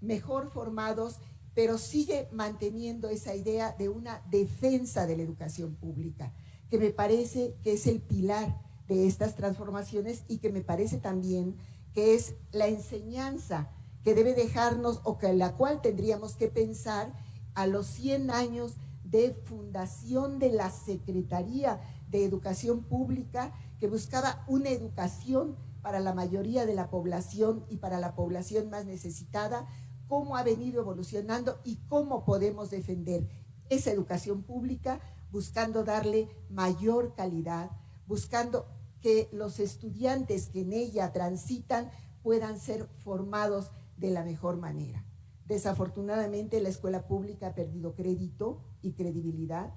mejor formados, pero sigue manteniendo esa idea de una defensa de la educación pública, que me parece que es el pilar de estas transformaciones y que me parece también que es la enseñanza que debe dejarnos o que la cual tendríamos que pensar a los 100 años de fundación de la Secretaría de Educación Pública, que buscaba una educación para la mayoría de la población y para la población más necesitada, cómo ha venido evolucionando y cómo podemos defender esa educación pública buscando darle mayor calidad, buscando que los estudiantes que en ella transitan puedan ser formados de la mejor manera. Desafortunadamente, la escuela pública ha perdido crédito y credibilidad.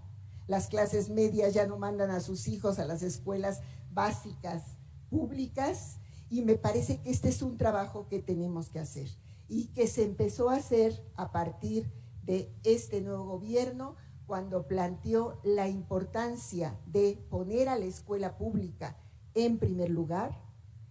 Las clases medias ya no mandan a sus hijos a las escuelas básicas públicas y me parece que este es un trabajo que tenemos que hacer y que se empezó a hacer a partir de este nuevo gobierno, cuando planteó la importancia de poner a la escuela pública en primer lugar,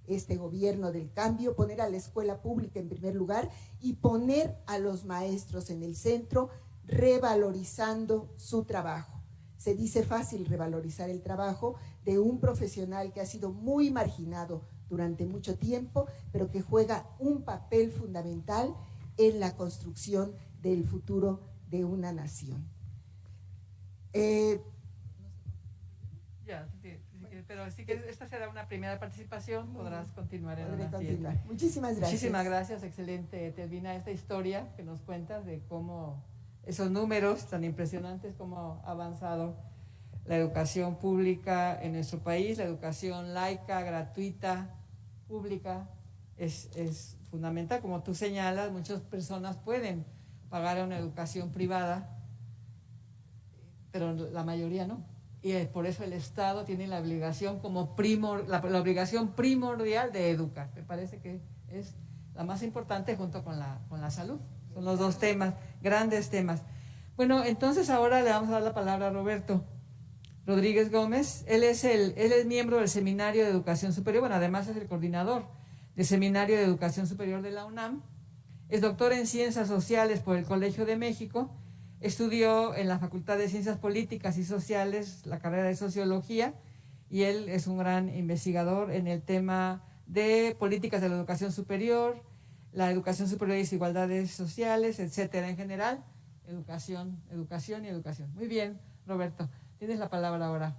este gobierno del cambio, poner a la escuela pública en primer lugar y poner a los maestros en el centro, revalorizando su trabajo. Se dice fácil revalorizar el trabajo de un profesional que ha sido muy marginado durante mucho tiempo, pero que juega un papel fundamental en la construcción del futuro de una nación. Pero sí que esta será una primera participación, podrás continuar en la siguiente. Muchísimas gracias. Muchísimas gracias, excelente, Telvina, esta historia que nos cuentas de cómo esos números tan impresionantes, cómo ha avanzado la educación pública en nuestro país, la educación laica, gratuita, pública, es fundamental. Como tú señalas, muchas personas pueden pagar una educación privada, pero la mayoría no. Y por eso el Estado tiene la obligación como la obligación primordial de educar. Me parece que es la más importante junto con la salud. Son los dos temas, grandes temas. Bueno, entonces ahora le vamos a dar la palabra a Roberto Rodríguez Gómez. Él es miembro del Seminario de Educación Superior, bueno, además es el coordinador del Seminario de Educación Superior de la UNAM. Es doctor en Ciencias Sociales por el Colegio de México. Estudió en la Facultad de Ciencias Políticas y Sociales la carrera de Sociología y él es un gran investigador en el tema de políticas de la educación superior, la educación superior y desigualdades sociales, etcétera, en general, educación y educación. Muy bien, Roberto, tienes la palabra ahora.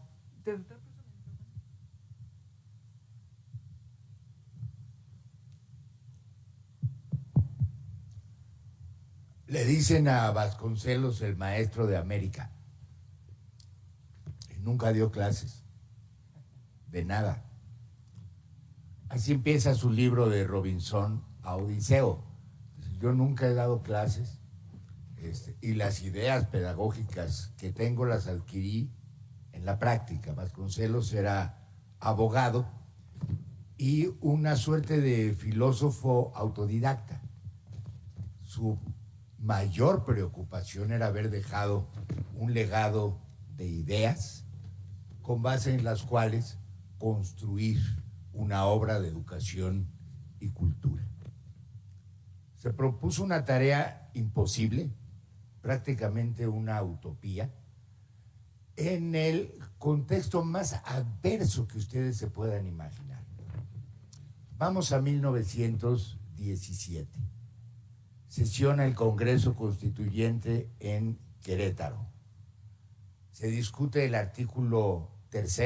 Le dicen a Vasconcelos el maestro de América. Y nunca dio clases. De nada. Así empieza su libro de Robinson a Odiseo. Yo nunca he dado clases y las ideas pedagógicas que tengo las adquirí en la práctica. Vasconcelos era abogado y una suerte de filósofo autodidacta. Su mayor preocupación era haber dejado un legado de ideas con base en las cuales construir una obra de educación y cultura. Se propuso una tarea imposible, prácticamente una utopía, en el contexto más adverso que ustedes se puedan imaginar. Vamos a 1917. Sesiona el Congreso Constituyente en Querétaro. Se discute el artículo 3.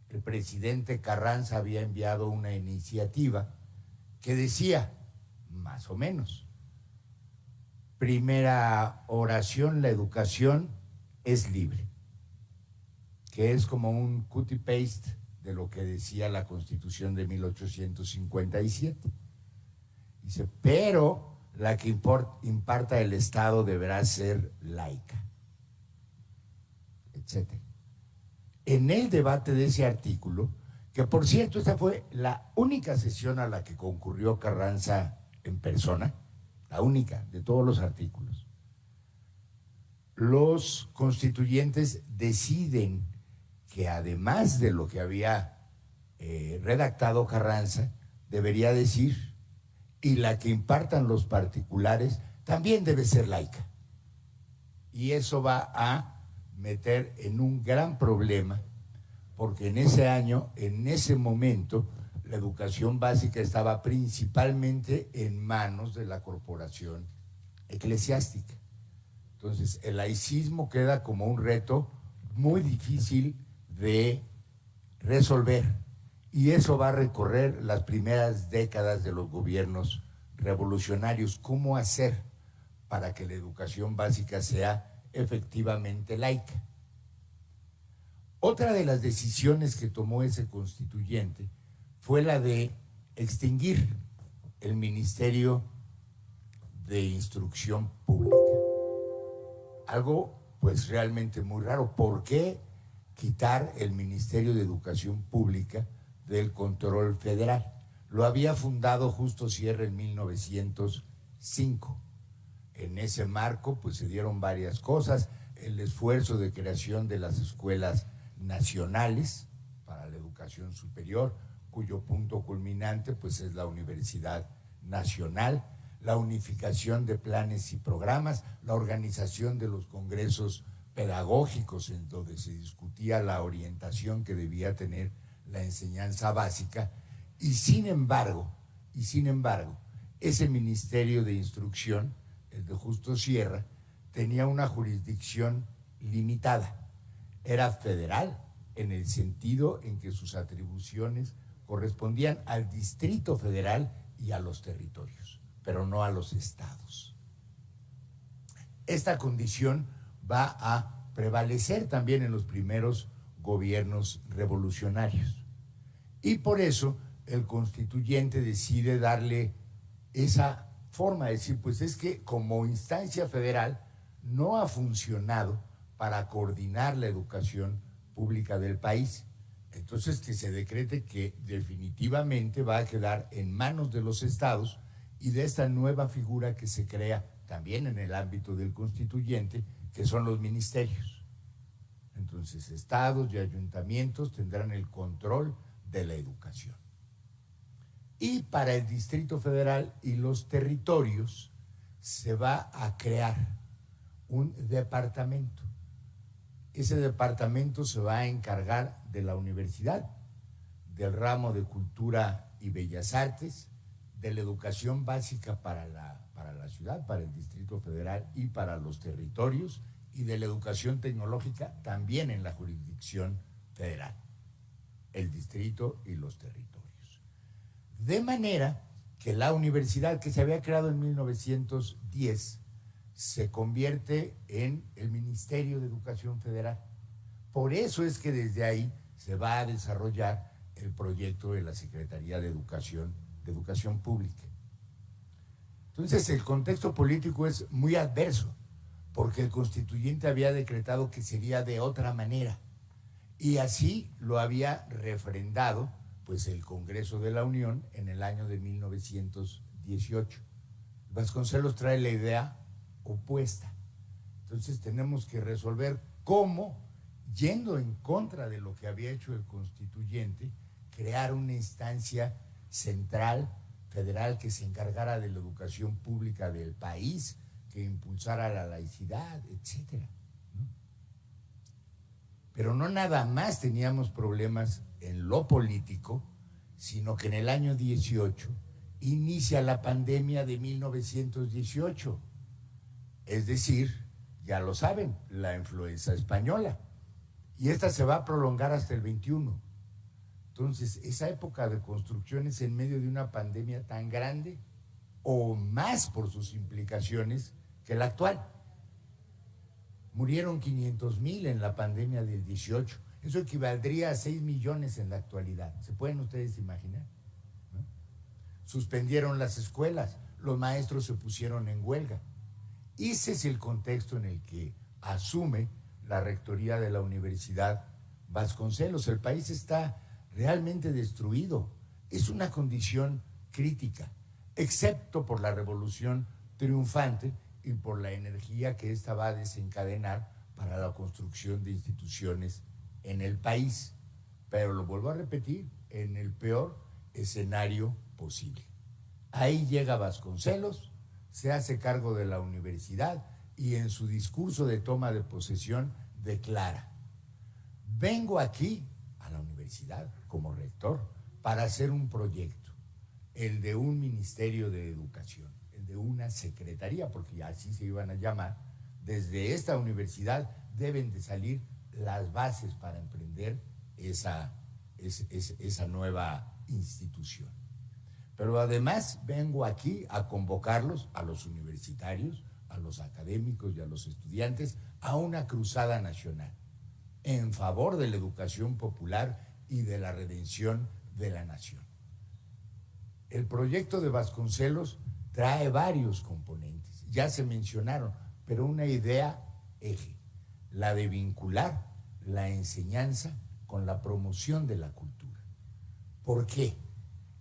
El presidente Carranza había enviado una iniciativa que decía, más o menos, primera oración, la educación es libre, que es como un cut-paste de lo que decía la Constitución de 1857. Dice, pero la que imparta el Estado deberá ser laica, etcétera. En el debate de ese artículo, que por cierto esta fue la única sesión a la que concurrió Carranza en persona, la única de todos los artículos, los constituyentes deciden que además de lo que había redactado Carranza, debería decir, y la que impartan los particulares también debe ser laica. Y eso va a meter en un gran problema, porque en ese año, en ese momento, la educación básica estaba principalmente en manos de la corporación eclesiástica. Entonces, el laicismo queda como un reto muy difícil de resolver, y eso va a recorrer las primeras décadas de los gobiernos revolucionarios. ¿Cómo hacer para que la educación básica sea efectivamente laica? Otra de las decisiones que tomó ese constituyente fue la de extinguir el Ministerio de Instrucción Pública. Algo pues realmente muy raro. ¿Por qué quitar el Ministerio de Educación Pública del control federal? Lo había fundado Justo Sierra en 1905. En ese marco pues se dieron varias cosas, el esfuerzo de creación de las escuelas nacionales para la educación superior, cuyo punto culminante pues es la Universidad Nacional, la unificación de planes y programas, la organización de los congresos pedagógicos en donde se discutía la orientación que debía tener la enseñanza básica, y sin embargo, ese Ministerio de Instrucción, el de Justo Sierra, tenía una jurisdicción limitada. Era federal en el sentido en que sus atribuciones correspondían al Distrito Federal y a los territorios, pero no a los estados. Esta condición va a prevalecer también en los primeros gobiernos revolucionarios. Y por eso el constituyente decide darle esa forma de decir, pues es que como instancia federal no ha funcionado para coordinar la educación pública del país. Entonces que se decrete que definitivamente va a quedar en manos de los estados y de esta nueva figura que se crea también en el ámbito del constituyente, que son los ministerios. Entonces estados y ayuntamientos tendrán el control de la educación. Y para el Distrito Federal y los territorios se va a crear un departamento. Ese departamento se va a encargar de la universidad, del ramo de Cultura y Bellas Artes, de la educación básica para la ciudad, para el Distrito Federal y para los territorios, y de la educación tecnológica también en la jurisdicción federal, el distrito y los territorios. De manera que la universidad, que se había creado en 1910, se convierte en el Ministerio de Educación Federal. Por eso es que desde ahí se va a desarrollar el proyecto de la Secretaría de Educación Pública. Entonces, el contexto político es muy adverso, porque el constituyente había decretado que sería de otra manera, y así lo había refrendado pues el Congreso de la Unión en el año de 1918. Vasconcelos trae la idea opuesta. Entonces tenemos que resolver cómo, yendo en contra de lo que había hecho el constituyente, crear una instancia central, federal, que se encargara de la educación pública del país, que impulsara la laicidad, etcétera, ¿no? Pero no nada más teníamos problemas en lo político, sino que en el año 18 inicia la pandemia de 1918. Es decir, ya lo saben, la influenza española. Y esta se va a prolongar hasta el 21. Entonces, esa época de construcciones en medio de una pandemia tan grande, o más por sus implicaciones, que la actual. Murieron 500,000 en la pandemia del 18. Eso equivaldría a 6 millones en la actualidad. ¿Se pueden ustedes imaginar? ¿No? Suspendieron las escuelas, los maestros se pusieron en huelga. Ese es el contexto en el que asume la rectoría de la Universidad Vasconcelos. El país está realmente destruido. Es una condición crítica, excepto por la revolución triunfante y por la energía que ésta va a desencadenar para la construcción de instituciones en el país. Pero lo vuelvo a repetir, en el peor escenario posible. Ahí llega Vasconcelos, se hace cargo de la universidad y en su discurso de toma de posesión declara: vengo aquí a la universidad como rector para hacer un proyecto, el de un ministerio de educación, el de una secretaría, porque así se iban a llamar. Desde esta universidad deben de salir las bases para emprender esa nueva institución. Pero además vengo aquí a convocarlos, a los universitarios, a los académicos y a los estudiantes, a una cruzada nacional en favor de la educación popular y de la redención de la nación. El proyecto de Vasconcelos trae varios componentes, ya se mencionaron, pero una idea eje, la de vincular la enseñanza con la promoción de la cultura. ¿Por qué?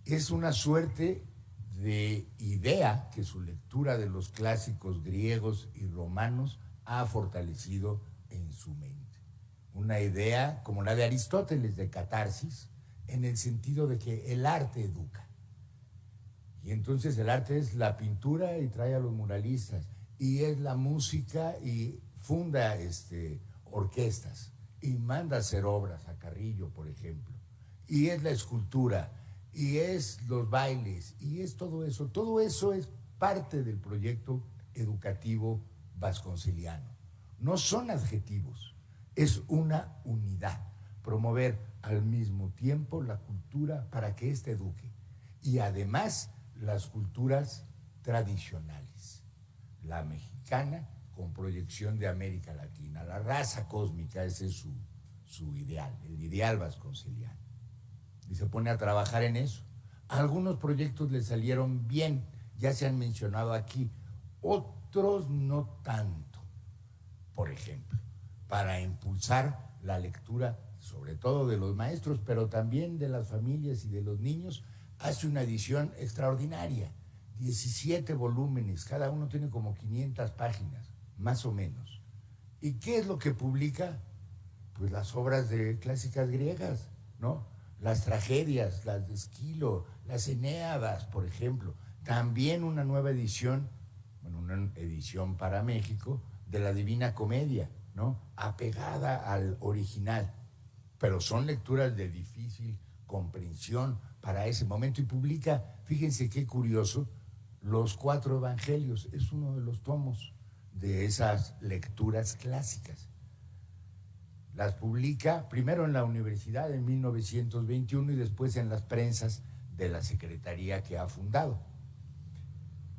Es una suerte de idea que su lectura de los clásicos griegos y romanos ha fortalecido en su mente. Una idea como la de Aristóteles de catarsis, en el sentido de que el arte educa. Y entonces el arte es la pintura y trae a los muralistas, y es la música y funda orquestas y manda a hacer obras a Carrillo, por ejemplo, y es la escultura y es los bailes y es todo eso. Todo eso es parte del proyecto educativo vasconceliano. No son adjetivos, es una unidad. Promover al mismo tiempo la cultura para que ésta eduque, y además las culturas tradicionales, la mexicana con proyección de América Latina, la raza cósmica. Ese es su ideal, el ideal vasconceliano. Y se pone a trabajar en eso. Algunos proyectos le salieron bien, ya se han mencionado aquí, otros no tanto. Por ejemplo, para impulsar la lectura, sobre todo de los maestros, pero también de las familias y de los niños, hace una edición extraordinaria, 17 volúmenes, cada uno tiene como 500 páginas, más o menos. ¿Y qué es lo que publica? Pues las obras de clásicas griegas, ¿no? Las tragedias, las de Esquilo, las Eneadas, por ejemplo. También una nueva edición, bueno, una edición para México, de la Divina Comedia, ¿no? Apegada al original. Pero son lecturas de difícil comprensión para ese momento. Y publica, fíjense qué curioso, los 4 evangelios. Es uno de los tomos de esas lecturas clásicas. Las publica primero en la universidad en 1921 y después en las prensas de la secretaría que ha fundado.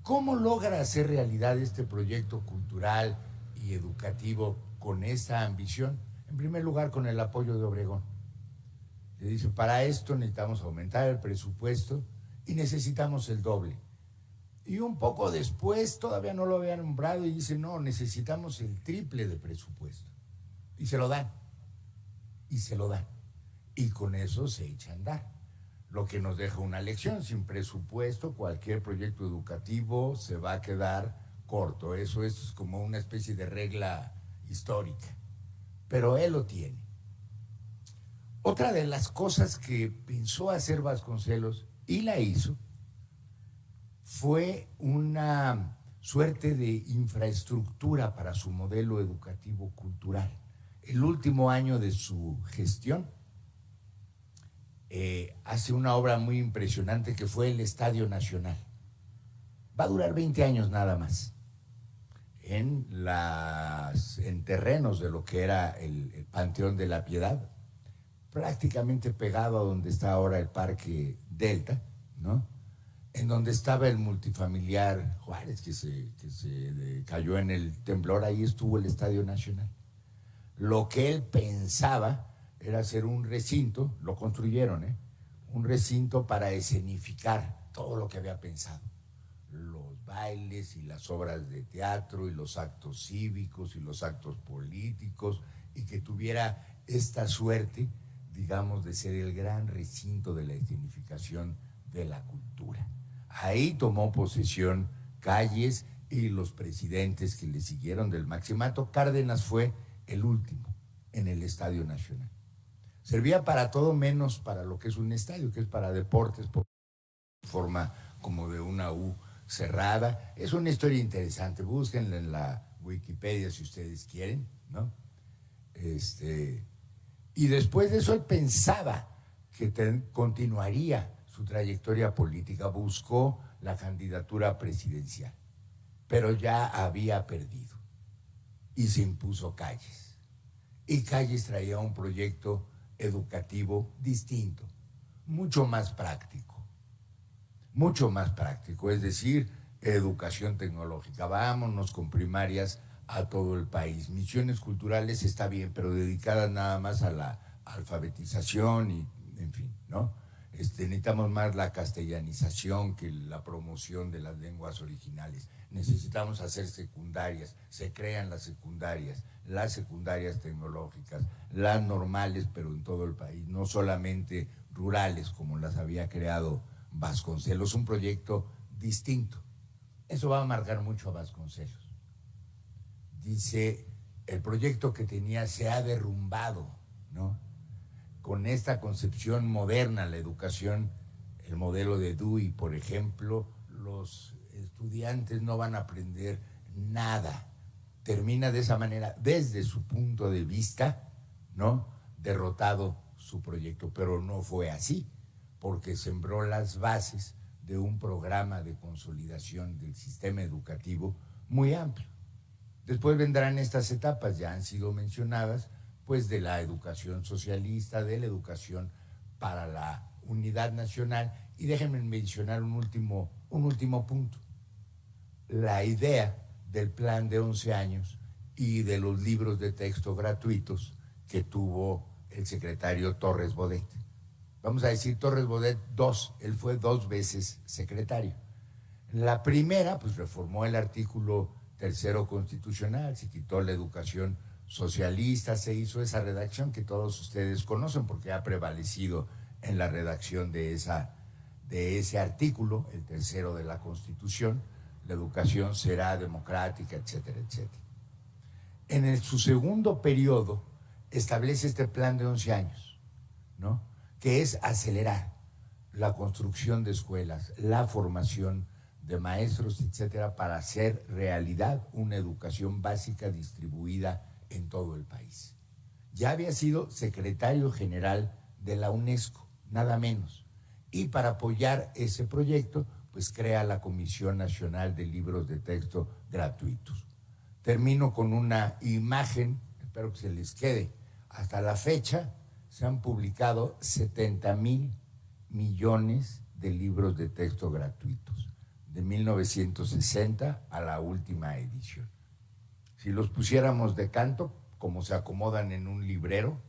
¿Cómo logra hacer realidad este proyecto cultural y educativo con esta ambición? En primer lugar, con el apoyo de Obregón. Le dice, para esto necesitamos aumentar el presupuesto y necesitamos el doble. Y un poco después, todavía no lo había nombrado, y dice, no, necesitamos el triple de presupuesto. Y se lo dan. Y se lo dan. Y con eso se echa a andar. Lo que nos deja una lección: sin presupuesto, cualquier proyecto educativo se va a quedar corto. Eso es como una especie de regla histórica. Pero él lo tiene. Otra de las cosas que pensó hacer Vasconcelos, y la hizo, fue una suerte de infraestructura para su modelo educativo cultural. El último año de su gestión, hace una obra muy impresionante que fue el Estadio Nacional. Va a durar 20 años nada más. En terrenos de lo que era el Panteón de la Piedad, prácticamente pegado a donde está ahora el Parque Delta, ¿no? En donde estaba el multifamiliar Juárez, que se cayó en el temblor. Ahí estuvo el Estadio Nacional. Lo que él pensaba era hacer un recinto, lo construyeron, un recinto para escenificar todo lo que había pensado. Los bailes y las obras de teatro y los actos cívicos y los actos políticos, y que tuviera esta suerte, digamos, de ser el gran recinto de la escenificación de la cultura. Ahí tomó posesión Calles y los presidentes que le siguieron del Maximato. Cárdenas fue el último en el Estadio Nacional. Servía para todo menos para lo que es un estadio, que es para deportes, por forma como de una U cerrada. Es una historia interesante, búsquenla en la Wikipedia si ustedes quieren, ¿no? Y después de eso él pensaba que continuaría su trayectoria política, buscó la candidatura presidencial, pero ya había perdido y se impuso Calles. Y Calles traía un proyecto educativo distinto, mucho más práctico, es decir, educación tecnológica. Vámonos con primarias a todo el país. Misiones culturales está bien, pero dedicadas nada más a la alfabetización y, en fin, ¿no? Necesitamos más la castellanización que la promoción de las lenguas originales. Necesitamos hacer secundarias, se crean las secundarias tecnológicas, las normales, pero en todo el país, no solamente rurales como las había creado Vasconcelos, un proyecto distinto. Eso va a marcar mucho a Vasconcelos. Dice, el proyecto que tenía se ha derrumbado, ¿no? Con esta concepción moderna, la educación, el modelo de Dewey, por ejemplo, los estudiantes no van a aprender nada. Termina de esa manera, desde su punto de vista, ¿no? Derrotado su proyecto, pero no fue así, porque sembró las bases de un programa de consolidación del sistema educativo muy amplio. Después vendrán estas etapas, ya han sido mencionadas, pues de la educación socialista, de la educación para la unidad nacional. Y déjenme mencionar un último punto. La idea del plan de 11 años y de los libros de texto gratuitos que tuvo el secretario Torres Bodet. Vamos a decir Torres Bodet 2, él fue 2 veces secretario. La primera, pues reformó el artículo 3º constitucional, se quitó la educación socialista, se hizo esa redacción que todos ustedes conocen porque ha prevalecido en la redacción de ese artículo, el 3º de la Constitución. La educación será democrática, etcétera, etcétera. En su segundo periodo establece este plan de 11 años, ¿no? Que es acelerar la construcción de escuelas, la formación de maestros, etcétera, para hacer realidad una educación básica distribuida en todo el país. Ya había sido secretario general de la UNESCO, nada menos. Y para apoyar ese proyecto, pues crea la Comisión Nacional de Libros de Texto Gratuitos. Termino con una imagen, espero que se les quede. Hasta la fecha se han publicado 70,000 millones de libros de texto gratuitos. de 1960 a la última edición. Si los pusiéramos de canto, como se acomodan en un librero,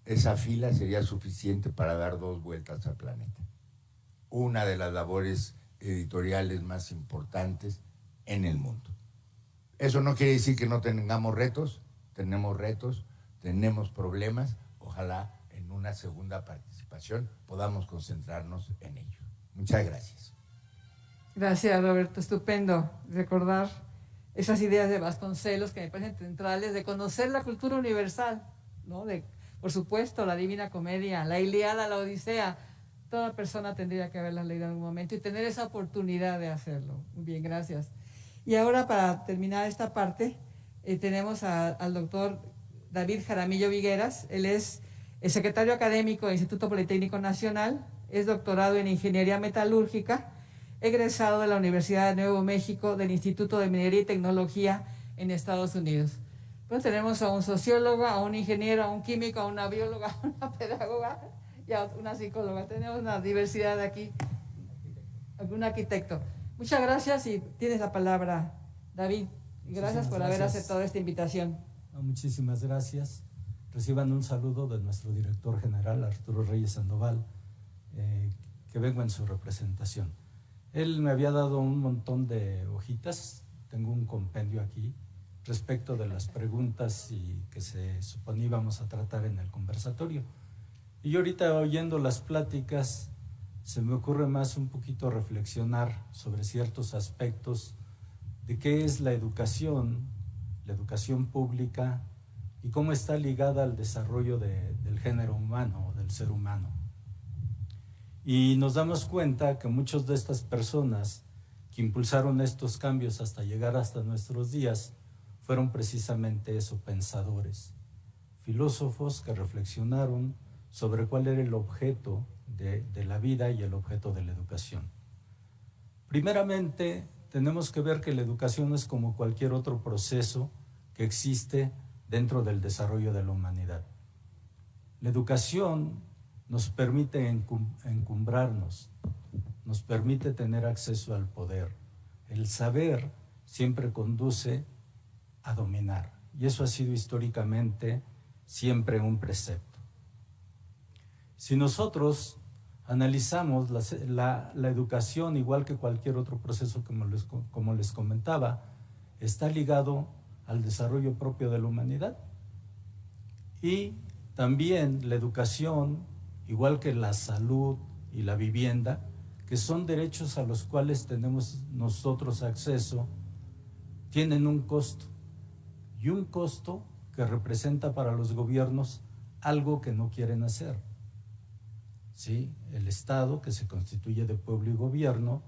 esa fila sería suficiente para dar 2 vueltas al planeta. Una de las labores editoriales más importantes en el mundo. Eso no quiere decir que no tengamos retos, tenemos problemas, ojalá en una segunda participación podamos concentrarnos en ello. Muchas gracias. Gracias, Roberto. Estupendo recordar esas ideas de Vasconcelos que me parecen centrales, de conocer la cultura universal, ¿no? Por supuesto, la Divina Comedia, la Ilíada, la Odisea. Toda persona tendría que haberlas leído en algún momento y tener esa oportunidad de hacerlo. Muy bien, gracias. Y ahora, para terminar esta parte, tenemos al doctor David Jaramillo Vigueras. Él es el secretario académico del Instituto Politécnico Nacional, es doctorado en Ingeniería Metalúrgica, egresado de la Universidad de Nuevo México, del Instituto de Minería y Tecnología en Estados Unidos. Pues tenemos a un sociólogo, a un ingeniero, a un químico, a una bióloga, a una pedagoga y a una psicóloga. Tenemos una diversidad aquí, un arquitecto. Muchas gracias y tienes la palabra, David. Y gracias por haber aceptado esta invitación. Muchísimas gracias. Reciban un saludo de nuestro director general, Arturo Reyes Sandoval, que vengo en su representación. Él me había dado un montón de hojitas, tengo un compendio aquí, respecto de las preguntas que se suponía íbamos a tratar en el conversatorio. Y yo ahorita oyendo las pláticas, se me ocurre más un poquito reflexionar sobre ciertos aspectos de qué es la educación pública y cómo está ligada al desarrollo del género humano, del ser humano. Y nos damos cuenta que muchas de estas personas que impulsaron estos cambios hasta llegar hasta nuestros días fueron precisamente eso, pensadores, filósofos que reflexionaron sobre cuál era el objeto de la vida y el objeto de la educación. Primeramente, tenemos que ver que la educación es como cualquier otro proceso que existe dentro del desarrollo de la humanidad. La educación nos permite encumbrarnos, nos permite tener acceso al poder. El saber siempre conduce a dominar, y eso ha sido históricamente siempre un precepto. Si nosotros analizamos la educación, igual que cualquier otro proceso, como les comentaba, está ligado al desarrollo propio de la humanidad. Y también la educación, igual que la salud y la vivienda, que son derechos a los cuales tenemos nosotros acceso, tienen un costo. Y un costo que representa para los gobiernos algo que no quieren hacer. ¿Sí? El Estado, que se constituye de pueblo y gobierno,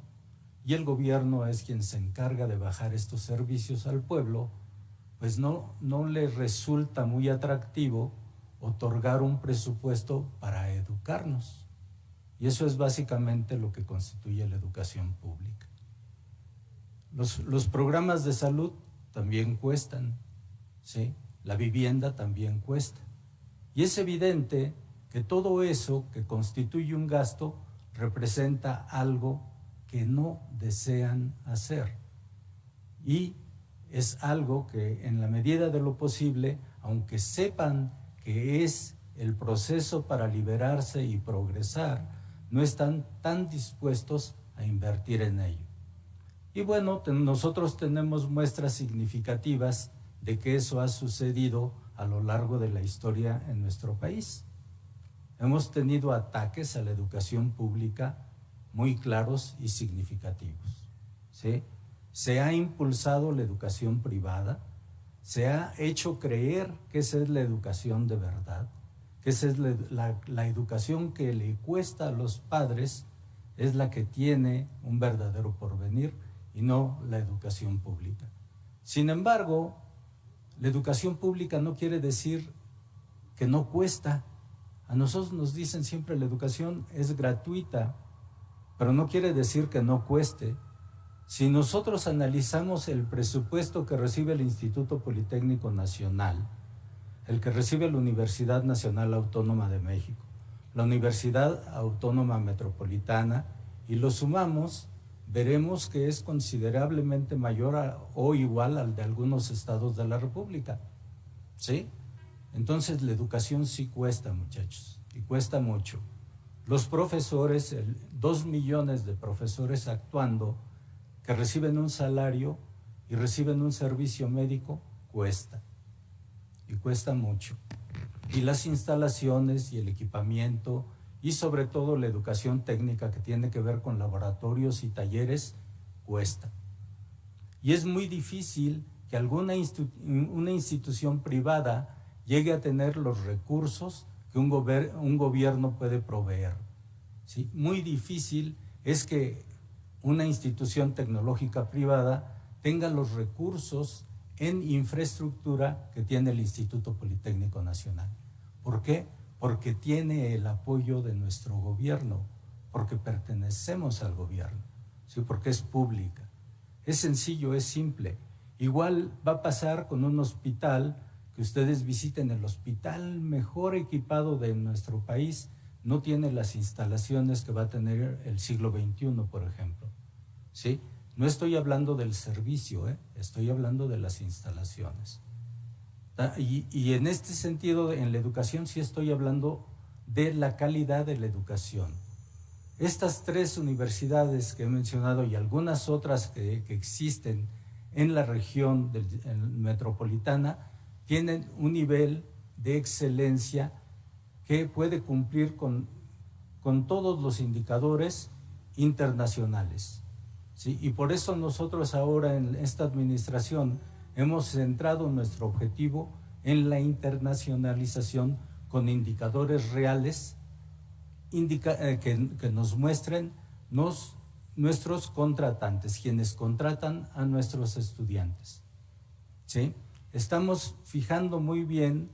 y el gobierno es quien se encarga de bajar estos servicios al pueblo, pues no le resulta muy atractivo otorgar un presupuesto para educarnos. Y eso es básicamente lo que constituye la educación pública. Los programas de salud también cuestan, ¿sí? La vivienda también cuesta. Y es evidente que todo eso que constituye un gasto representa algo que no desean hacer. Y es algo que en la medida de lo posible, aunque sepan que es el proceso para liberarse y progresar, no están tan dispuestos a invertir en ello. Y bueno, nosotros tenemos muestras significativas de que eso ha sucedido a lo largo de la historia en nuestro país. Hemos tenido ataques a la educación pública muy claros y significativos, ¿sí? Se ha impulsado la educación privada, se ha hecho creer que esa es la educación de verdad, que esa es la educación que le cuesta a los padres, es la que tiene un verdadero porvenir y no la educación pública. Sin embargo, la educación pública no quiere decir que no cuesta. A nosotros nos dicen siempre la educación es gratuita, pero no quiere decir que no cueste. Si nosotros analizamos el presupuesto que recibe el Instituto Politécnico Nacional, el que recibe la Universidad Nacional Autónoma de México, la Universidad Autónoma Metropolitana, y lo sumamos, veremos que es considerablemente mayor o igual al de algunos estados de la República, ¿sí? Entonces la educación sí cuesta, muchachos, y cuesta mucho. Los profesores, 2 millones de profesores actuando, que reciben un salario y reciben un servicio médico, cuesta, y cuesta mucho. Y las instalaciones y el equipamiento, y sobre todo la educación técnica que tiene que ver con laboratorios y talleres, cuesta. Y es muy difícil que una institución privada llegue a tener los recursos que un gobierno puede proveer, ¿sí? Muy difícil es que una institución tecnológica privada tenga los recursos en infraestructura que tiene el Instituto Politécnico Nacional. ¿Por qué? Porque tiene el apoyo de nuestro gobierno, porque pertenecemos al gobierno, ¿sí? Porque es pública. Es sencillo, es simple. Igual va a pasar con un hospital, que ustedes visiten el hospital mejor equipado de nuestro país, no tiene las instalaciones que va a tener el siglo XXI, por ejemplo, ¿sí? No estoy hablando del servicio, estoy hablando de las instalaciones. Y en este sentido, en la educación, sí estoy hablando de la calidad de la educación. Estas 3 universidades que he mencionado y algunas otras que existen en la región metropolitana tienen un nivel de excelencia que puede cumplir con todos los indicadores internacionales, ¿sí? Y por eso nosotros ahora en esta administración hemos centrado nuestro objetivo en la internacionalización con indicadores reales que nos muestren nuestros contratantes, quienes contratan a nuestros estudiantes, ¿sí? Estamos fijando muy bien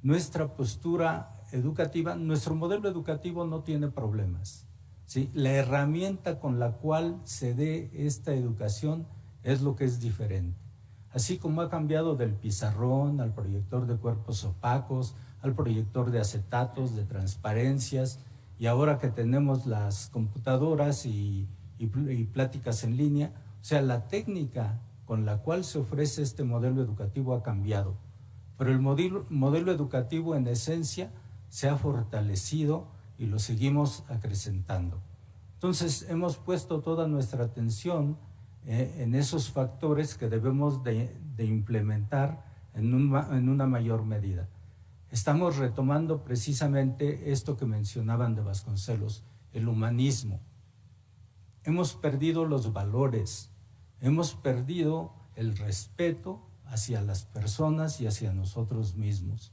nuestra postura educativa. Nuestro modelo educativo no tiene problemas, ¿sí? La herramienta con la cual se dé esta educación es lo que es diferente. Así como ha cambiado del pizarrón al proyector de cuerpos opacos, al proyector de acetatos, de transparencias, y ahora que tenemos las computadoras y pláticas en línea, o sea, la técnica con la cual se ofrece este modelo educativo ha cambiado, pero el modelo educativo en esencia se ha fortalecido y lo seguimos acrecentando. Entonces hemos puesto toda nuestra atención en esos factores que debemos de implementar en una mayor medida. Estamos retomando precisamente esto que mencionaban de Vasconcelos, el humanismo. Hemos perdido los valores, hemos perdido el respeto hacia las personas y hacia nosotros mismos.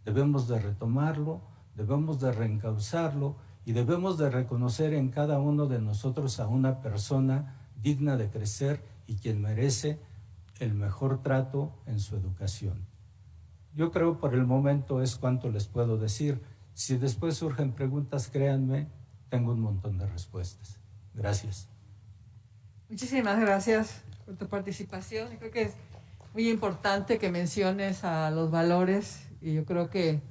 Debemos de retomarlo, debemos de reencauzarlo y debemos de reconocer en cada uno de nosotros a una persona digna de crecer y quien merece el mejor trato en su educación. Yo creo por el momento es cuanto les puedo decir. Si después surgen preguntas, créanme, tengo un montón de respuestas. Gracias. Muchísimas gracias por tu participación. Creo que es muy importante que menciones a los valores y yo creo que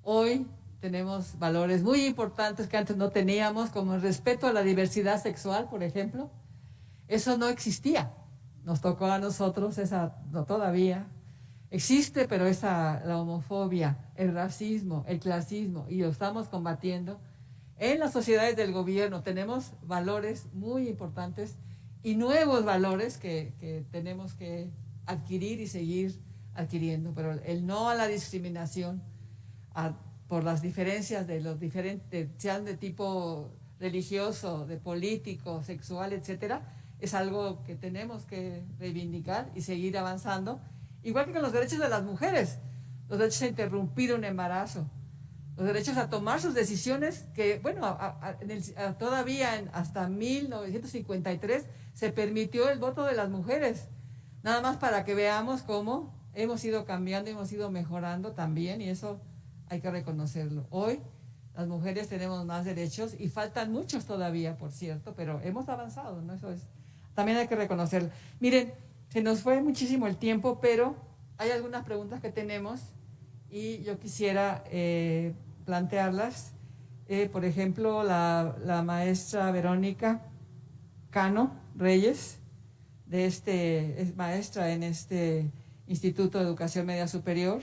hoy tenemos valores muy importantes que antes no teníamos, como el respeto a la diversidad sexual, por ejemplo. Eso no existía. Nos tocó a nosotros, no todavía. Existe, pero la homofobia, el racismo, el clasismo, y lo estamos combatiendo. En las sociedades del gobierno tenemos valores muy importantes y nuevos valores que tenemos que adquirir y seguir adquiriendo, pero el no a la discriminación por las diferencias de los diferentes, sean de tipo religioso, de político, sexual, etcétera, es algo que tenemos que reivindicar y seguir avanzando. Igual que con los derechos de las mujeres, los derechos a interrumpir un embarazo, los derechos a tomar sus decisiones, que bueno, todavía hasta 1953 se permitió el voto de las mujeres, nada más para que veamos cómo hemos ido cambiando, hemos ido mejorando también, y eso hay que reconocerlo. Hoy las mujeres tenemos más derechos y faltan muchos todavía, por cierto, pero hemos avanzado, ¿no? Eso es, también hay que reconocerlo. Miren, se nos fue muchísimo el tiempo, pero hay algunas preguntas que tenemos y yo quisiera plantearlas. Por ejemplo, la maestra Verónica Cano Reyes, es maestra en este Instituto de Educación Media Superior.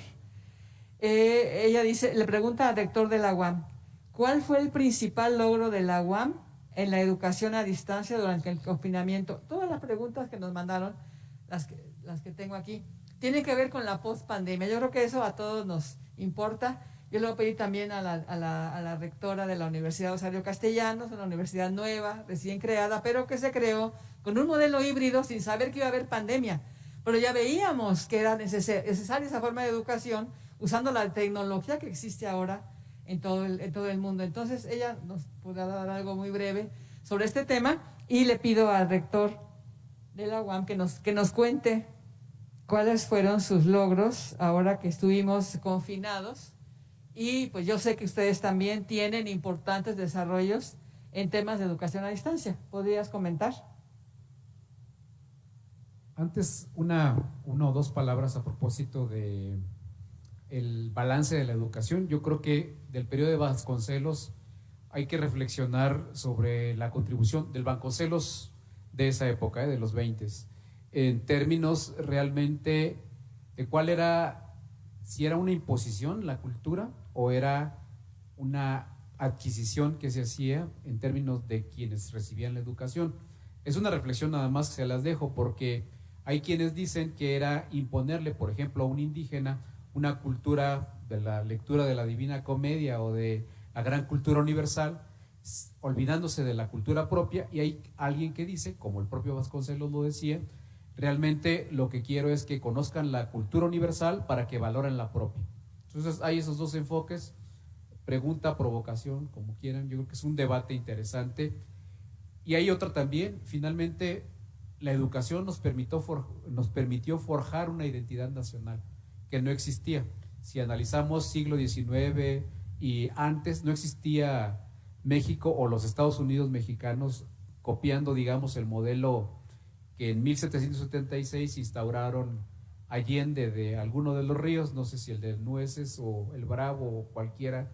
Ella dice, le pregunta al rector de la UAM, ¿cuál fue el principal logro de la UAM en la educación a distancia durante el confinamiento? Todas las preguntas que nos mandaron, las que tengo aquí, tienen que ver con la post-pandemia. Yo creo que eso a todos nos importa. Yo le voy a pedir también a la rectora de la Universidad Rosario Castellanos, una universidad nueva, recién creada, pero que se creó con un modelo híbrido sin saber que iba a haber pandemia. Pero ya veíamos que era necesaria esa forma de educación usando la tecnología que existe ahora en todo el mundo. Entonces ella nos podrá dar algo muy breve sobre este tema y le pido al rector de la UAM que nos cuente cuáles fueron sus logros ahora que estuvimos confinados. Y pues yo sé que ustedes también tienen importantes desarrollos en temas de educación a distancia. ¿Podrías comentar? Antes, una o dos palabras a propósito de el balance de la educación. Yo creo que del periodo de Vasconcelos hay que reflexionar sobre la contribución del Vasconcelos de esa época, de los 20s, en términos realmente de cuál era, si era una imposición la cultura o era una adquisición que se hacía en términos de quienes recibían la educación. Es una reflexión nada más que se las dejo, porque hay quienes dicen que era imponerle, por ejemplo, a un indígena una cultura de la lectura de la Divina Comedia o de la gran cultura universal, olvidándose de la cultura propia. Y hay alguien que dice, como el propio Vasconcelos lo decía, realmente lo que quiero es que conozcan la cultura universal para que valoren la propia. Entonces hay esos dos enfoques, pregunta, provocación, como quieran. Yo creo que es un debate interesante. Y hay otra también, finalmente la educación nos permitió forjar una identidad nacional que no existía. Si analizamos siglo XIX y antes, no existía México o los Estados Unidos mexicanos copiando, digamos, el modelo que en 1776 instauraron Allende de alguno de los ríos, no sé si el de Nueces o el Bravo o cualquiera.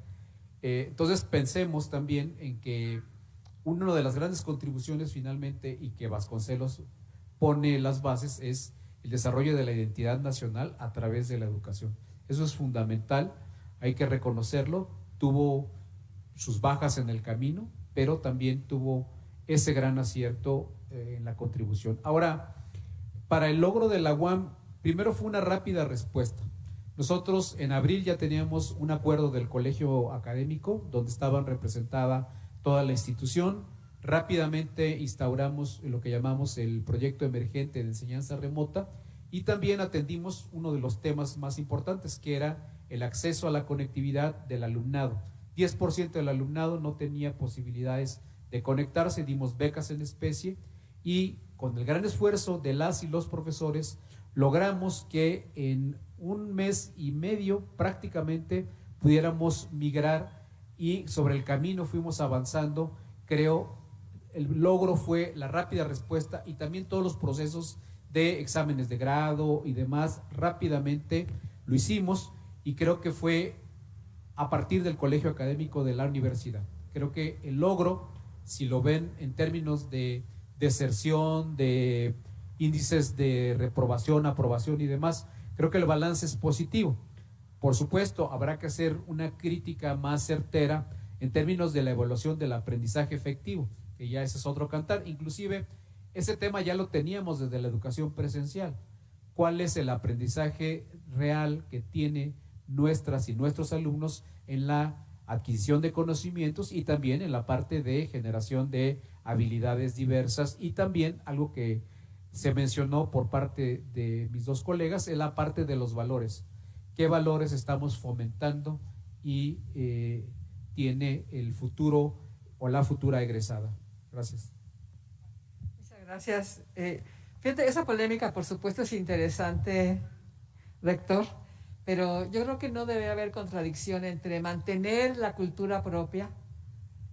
Entonces pensemos también en que una de las grandes contribuciones finalmente, y que Vasconcelos pone las bases, es el desarrollo de la identidad nacional a través de la educación. Eso es fundamental, hay que reconocerlo. Tuvo sus bajas en el camino, pero también tuvo ese gran acierto en la contribución. Ahora, para el logro de la UAM, primero fue una rápida respuesta. Nosotros en abril ya teníamos un acuerdo del colegio académico donde estaban representada toda la institución. Rápidamente instauramos lo que llamamos el proyecto emergente de enseñanza remota y también atendimos uno de los temas más importantes, que era el acceso a la conectividad del alumnado. 10% del alumnado no tenía posibilidades de conectarse, dimos becas en especie y con el gran esfuerzo de las y los profesores logramos que en un mes y medio prácticamente pudiéramos migrar, y sobre el camino fuimos avanzando. Creo el logro fue la rápida respuesta y también todos los procesos de exámenes de grado y demás, rápidamente lo hicimos, y creo que fue a partir del colegio académico de la universidad. Creo que el logro, si lo ven en términos de deserción, de índices de reprobación, aprobación y demás, creo que el balance es positivo. Por supuesto, habrá que hacer una crítica más certera en términos de la evaluación del aprendizaje efectivo, que ya ese es otro cantar. Inclusive, ese tema ya lo teníamos desde la educación presencial. ¿Cuál es el aprendizaje real que tiene nuestras y nuestros alumnos en la adquisición de conocimientos y también en la parte de generación de habilidades diversas? Y también algo que se mencionó por parte de mis dos colegas es la parte de los valores. ¿Qué valores estamos fomentando y tiene el futuro o la futura egresada? Gracias. Muchas gracias. Fíjate, esa polémica por supuesto es interesante, rector, pero yo creo que no debe haber contradicción entre mantener la cultura propia,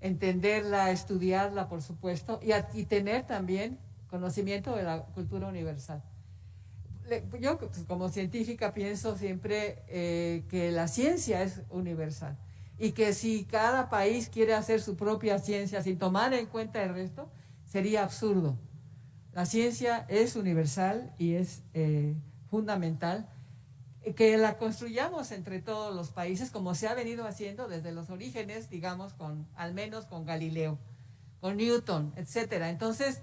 entenderla, estudiarla por supuesto, y tener también conocimiento de la cultura universal. Yo como científica pienso siempre que la ciencia es universal y que si cada país quiere hacer su propia ciencia sin tomar en cuenta el resto, sería absurdo. La ciencia es universal y es fundamental que la construyamos entre todos los países, como se ha venido haciendo desde los orígenes, digamos, al menos con Galileo, con Newton, etcétera. Entonces,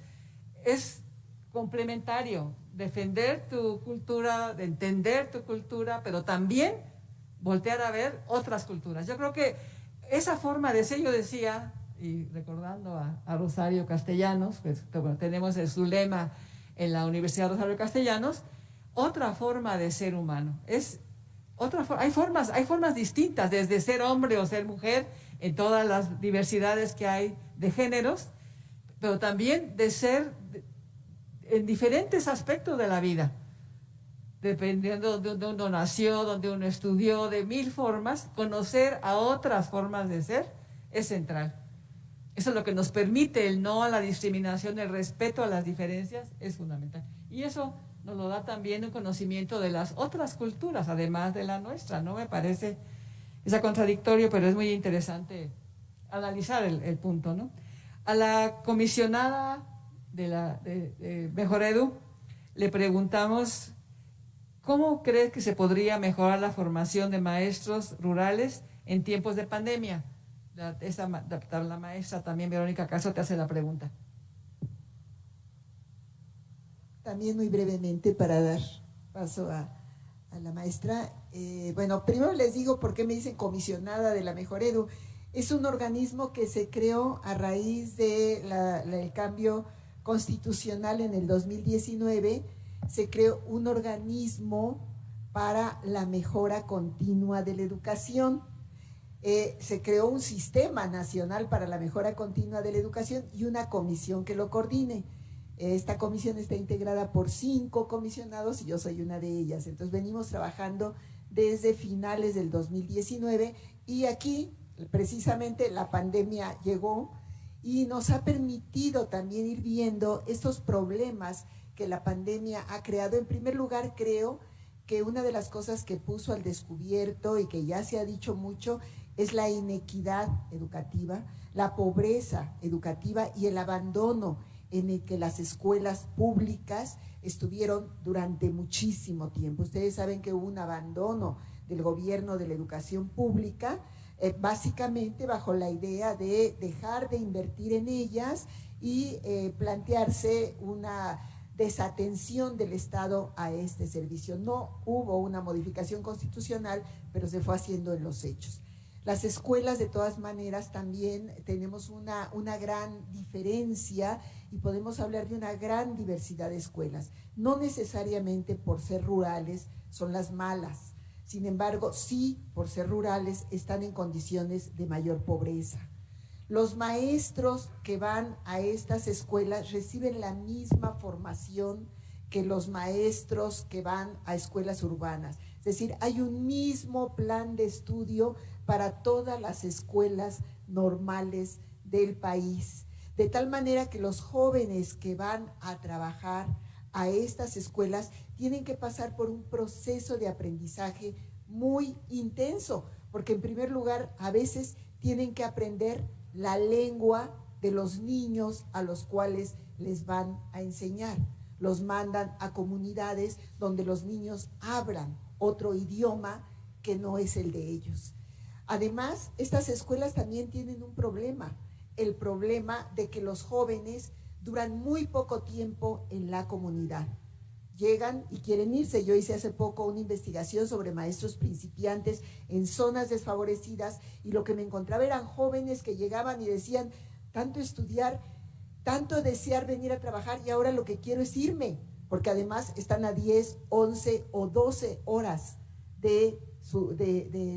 es complementario defender tu cultura, de entender tu cultura, pero también voltear a ver otras culturas. Yo creo que esa forma de ser, yo decía, y recordando a Rosario Castellanos, pues, tenemos su lema en la Universidad Rosario Castellanos, otra forma de ser humano. Hay formas distintas, desde ser hombre o ser mujer, en todas las diversidades que hay de géneros, pero también de ser en diferentes aspectos de la vida, dependiendo de donde uno nació, donde uno estudió, de mil formas. Conocer a otras formas de ser es central. Eso es lo que nos permite el no a la discriminación, el respeto a las diferencias es fundamental. Y eso nos lo da también un conocimiento de las otras culturas, además de la nuestra, ¿no? Me parece contradictorio, pero es muy interesante analizar el punto, ¿no? A la comisionada de Mejor Edu le preguntamos, ¿cómo crees que se podría mejorar la formación de maestros rurales en tiempos de pandemia? La maestra también, Verónica Caso, te hace la pregunta. También muy brevemente para dar paso a la maestra. Bueno, primero les digo por qué me dicen comisionada de la Mejor Edu. Es un organismo que se creó a raíz del cambio constitucional en el 2019. Se creó un organismo para la mejora continua de la educación. Se creó un sistema nacional para la mejora continua de la educación y una comisión que lo coordine. Esta comisión está integrada por 5 comisionados y yo soy una de ellas. Entonces venimos trabajando desde finales del 2019 y aquí precisamente la pandemia llegó y nos ha permitido también ir viendo estos problemas que la pandemia ha creado. En primer lugar, creo que una de las cosas que puso al descubierto y que ya se ha dicho mucho es la inequidad educativa, la pobreza educativa y el abandono en el que las escuelas públicas estuvieron durante muchísimo tiempo. Ustedes saben que hubo un abandono del gobierno de la educación pública, básicamente bajo la idea de dejar de invertir en ellas y plantearse una desatención del Estado a este servicio. No hubo una modificación constitucional, pero se fue haciendo en los hechos. Las escuelas, de todas maneras, también tenemos una gran diferencia y podemos hablar de una gran diversidad de escuelas. No necesariamente por ser rurales son las malas. Sin embargo, sí, por ser rurales, están en condiciones de mayor pobreza. Los maestros que van a estas escuelas reciben la misma formación que los maestros que van a escuelas urbanas. Es decir, hay un mismo plan de estudio para todas las escuelas normales del país. De tal manera que los jóvenes que van a trabajar a estas escuelas tienen que pasar por un proceso de aprendizaje muy intenso, porque en primer lugar a veces tienen que aprender la lengua de los niños a los cuales les van a enseñar. Los mandan a comunidades donde los niños hablan otro idioma que no es el de ellos. Además, estas escuelas también tienen un problema, el problema de que los jóvenes duran muy poco tiempo en la comunidad. Llegan y quieren irse. Yo hice hace poco una investigación sobre maestros principiantes en zonas desfavorecidas y lo que me encontraba eran jóvenes que llegaban y decían, tanto estudiar, tanto desear venir a trabajar y ahora lo que quiero es irme, porque además están a 10, 11 o 12 horas del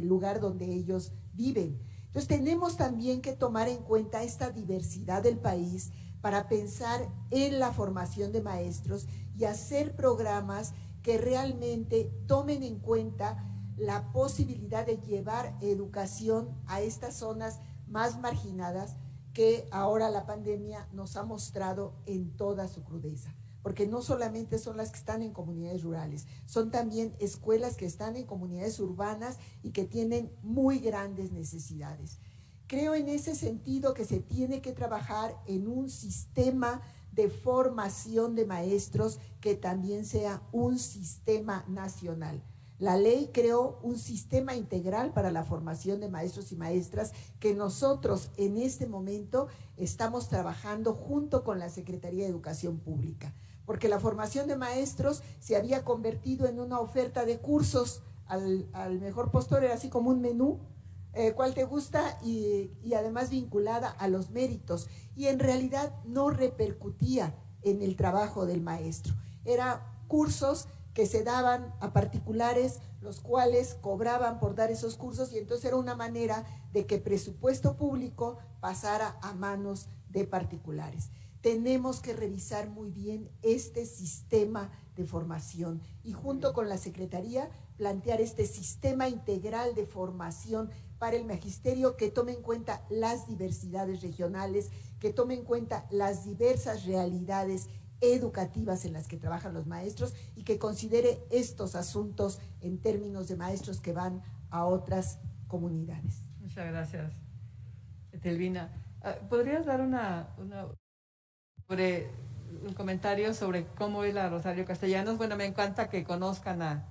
lugar donde ellos viven. Entonces tenemos también que tomar en cuenta esta diversidad del país para pensar en la formación de maestros y hacer programas que realmente tomen en cuenta la posibilidad de llevar educación a estas zonas más marginadas que ahora la pandemia nos ha mostrado en toda su crudeza. Porque no solamente son las que están en comunidades rurales, son también escuelas que están en comunidades urbanas y que tienen muy grandes necesidades. Creo en ese sentido que se tiene que trabajar en un sistema de formación de maestros que también sea un sistema nacional. La ley creó un sistema integral para la formación de maestros y maestras que nosotros en este momento estamos trabajando junto con la Secretaría de Educación Pública, porque la formación de maestros se había convertido en una oferta de cursos al mejor postor, era así como un menú, cuál te gusta y además vinculada a los méritos, y en realidad no repercutía en el trabajo del maestro. Eran cursos que se daban a particulares, los cuales cobraban por dar esos cursos, y entonces era una manera de que presupuesto público pasara a manos de particulares. Tenemos que revisar muy bien este sistema de formación y junto con la Secretaría plantear este sistema integral de formación para el magisterio que tome en cuenta las diversidades regionales, que tome en cuenta las diversas realidades educativas en las que trabajan los maestros y que considere estos asuntos en términos de maestros que van a otras comunidades. Muchas gracias, Etelvina. ¿Podrías dar un comentario sobre cómo es la Rosario Castellanos? Bueno, me encanta que conozcan a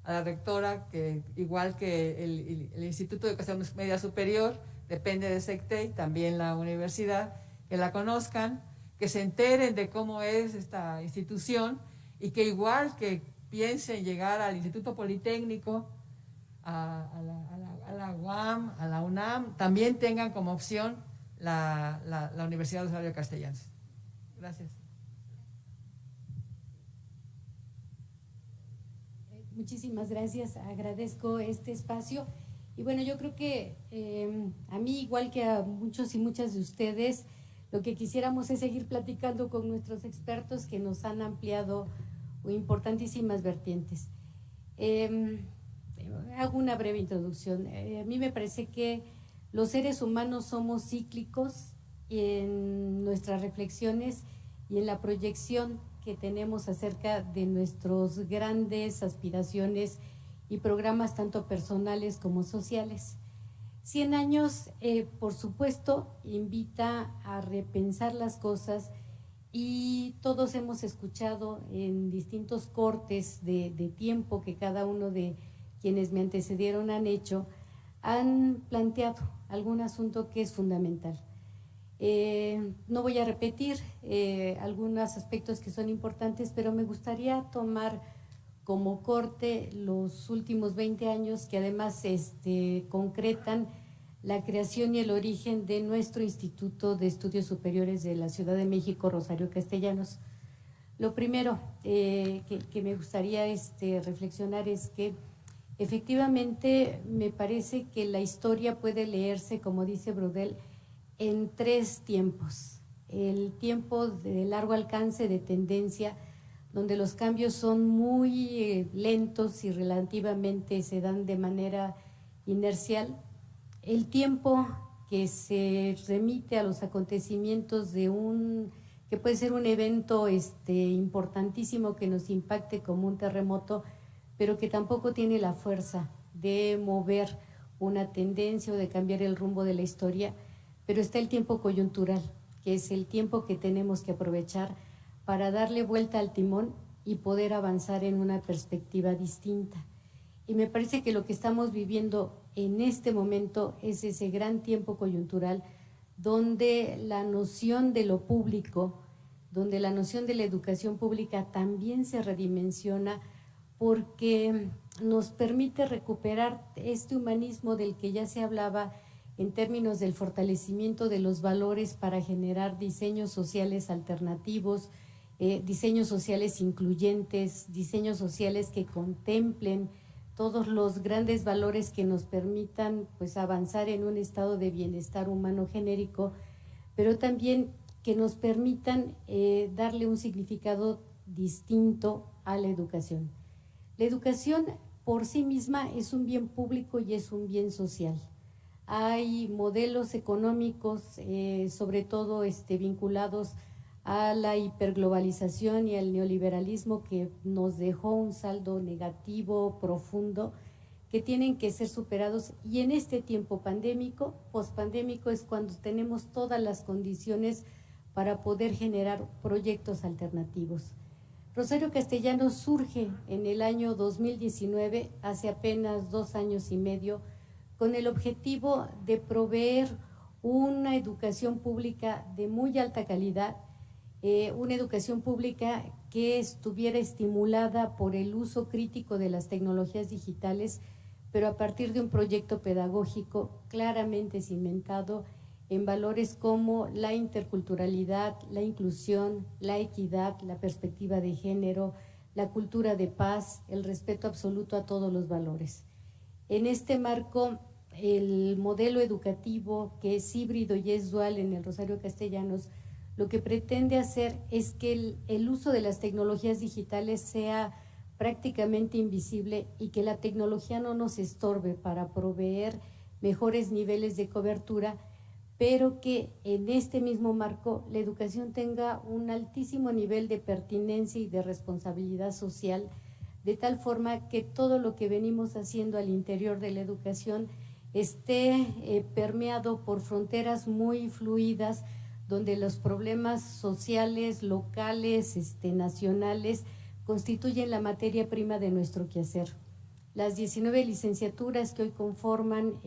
la rectora, que igual que el Instituto de Educación Media Superior, depende de SECTEI, también la universidad, que la conozcan, que se enteren de cómo es esta institución y que igual que piensen llegar al Instituto Politécnico, a la UAM, a la UNAM, también tengan como opción la Universidad de Rosario Castellanos. Gracias. Muchísimas gracias, agradezco este espacio. Y bueno, yo creo que a mí, igual que a muchos y muchas de ustedes, lo que quisiéramos es seguir platicando con nuestros expertos que nos han ampliado importantísimas vertientes. Hago una breve introducción. A mí me parece que los seres humanos somos cíclicos en nuestras reflexiones y en la proyección que tenemos acerca de nuestras grandes aspiraciones y programas tanto personales como sociales. 100 años, por supuesto, invita a repensar las cosas y todos hemos escuchado en distintos cortes de tiempo que cada uno de quienes me antecedieron han hecho, han planteado algún asunto que es fundamental. No voy a repetir algunos aspectos que son importantes, pero me gustaría tomar como corte los últimos 20 años que además concretan la creación y el origen de nuestro Instituto de Estudios Superiores de la Ciudad de México, Rosario Castellanos. Lo primero que me gustaría reflexionar es que efectivamente me parece que la historia puede leerse, como dice Braudel, en 3 tiempos. El tiempo de largo alcance de tendencia, donde los cambios son muy lentos y relativamente se dan de manera inercial. El tiempo que se remite a los acontecimientos que puede ser un evento importantísimo que nos impacte como un terremoto, pero que tampoco tiene la fuerza de mover una tendencia o de cambiar el rumbo de la historia. Pero está el tiempo coyuntural, que es el tiempo que tenemos que aprovechar para darle vuelta al timón y poder avanzar en una perspectiva distinta. Y me parece que lo que estamos viviendo en este momento es ese gran tiempo coyuntural donde la noción de lo público, donde la noción de la educación pública también se redimensiona porque nos permite recuperar este humanismo del que ya se hablaba en términos del fortalecimiento de los valores para generar diseños sociales alternativos, diseños sociales incluyentes, diseños sociales que contemplen todos los grandes valores que nos permitan pues avanzar en un estado de bienestar humano genérico, pero también que nos permitan darle un significado distinto a la educación. La educación por sí misma es un bien público y es un bien social. Hay modelos económicos, sobre todo vinculados a la hiperglobalización y al neoliberalismo que nos dejó un saldo negativo profundo, que tienen que ser superados, y en este tiempo pandémico, pospandémico, es cuando tenemos todas las condiciones para poder generar proyectos alternativos. Rosario Castellanos surge en el año 2019, hace apenas 2 años y medio, con el objetivo de proveer una educación pública de muy alta calidad, una educación pública que estuviera estimulada por el uso crítico de las tecnologías digitales, pero a partir de un proyecto pedagógico claramente cimentado en valores como la interculturalidad, la inclusión, la equidad, la perspectiva de género, la cultura de paz, el respeto absoluto a todos los valores. En este marco, el modelo educativo, que es híbrido y es dual en el Rosario Castellanos, lo que pretende hacer es que el uso de las tecnologías digitales sea prácticamente invisible y que la tecnología no nos estorbe para proveer mejores niveles de cobertura, pero que en este mismo marco la educación tenga un altísimo nivel de pertinencia y de responsabilidad social, de tal forma que todo lo que venimos haciendo al interior de la educación esté permeado por fronteras muy fluidas, donde los problemas sociales, locales, nacionales, constituyen la materia prima de nuestro quehacer. Las 19 licenciaturas que hoy conforman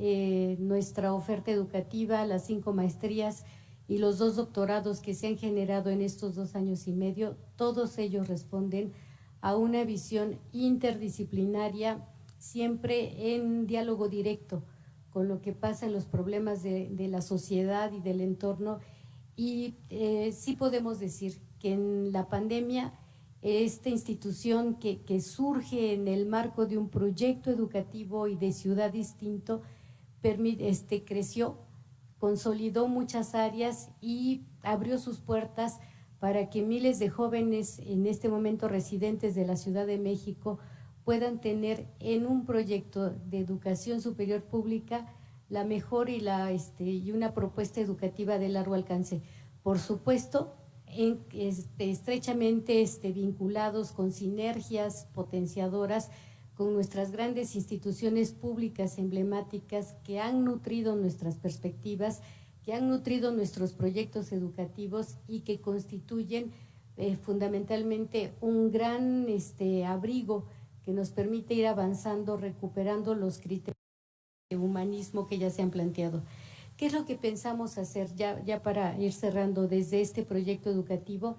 nuestra oferta educativa, las 5 maestrías y los 2 doctorados que se han generado en estos 2 años y medio, todos ellos responden a una visión interdisciplinaria, siempre en diálogo directo con lo que pasa en los problemas de la sociedad y del entorno. Y sí podemos decir que en la pandemia, esta institución que surge en el marco de un proyecto educativo y de ciudad distinto, creció, consolidó muchas áreas y abrió sus puertas para que miles de jóvenes en este momento residentes de la Ciudad de México puedan tener en un proyecto de educación superior pública la mejor y una propuesta educativa de largo alcance. Por supuesto, estrechamente vinculados con sinergias potenciadoras con nuestras grandes instituciones públicas emblemáticas que han nutrido nuestras perspectivas, que han nutrido nuestros proyectos educativos y que constituyen fundamentalmente un gran abrigo que nos permite ir avanzando, recuperando los criterios de humanismo que ya se han planteado. ¿Qué es lo que pensamos hacer ya para ir cerrando desde este proyecto educativo?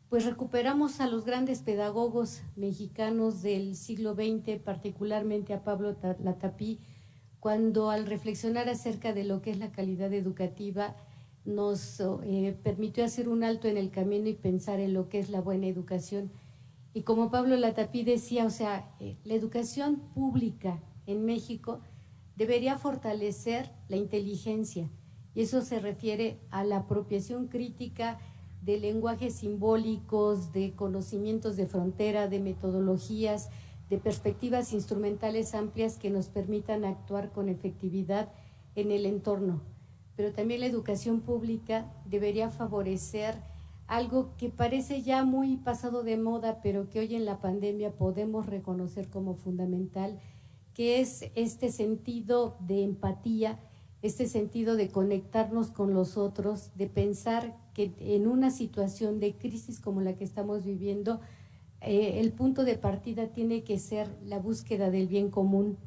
Pues recuperamos a los grandes pedagogos mexicanos del siglo XX, particularmente a Pablo Latapí, cuando al reflexionar acerca de lo que es la calidad educativa, nos permitió hacer un alto en el camino y pensar en lo que es la buena educación. Y como Pablo Latapí decía, la educación pública en México debería fortalecer la inteligencia, y eso se refiere a la apropiación crítica de lenguajes simbólicos, de conocimientos de frontera, de metodologías, de perspectivas instrumentales amplias que nos permitan actuar con efectividad en el entorno. Pero también la educación pública debería favorecer algo que parece ya muy pasado de moda, pero que hoy en la pandemia podemos reconocer como fundamental, que es este sentido de empatía, este sentido de conectarnos con los otros, de pensar que en una situación de crisis como la que estamos viviendo, el punto de partida tiene que ser la búsqueda del bien común,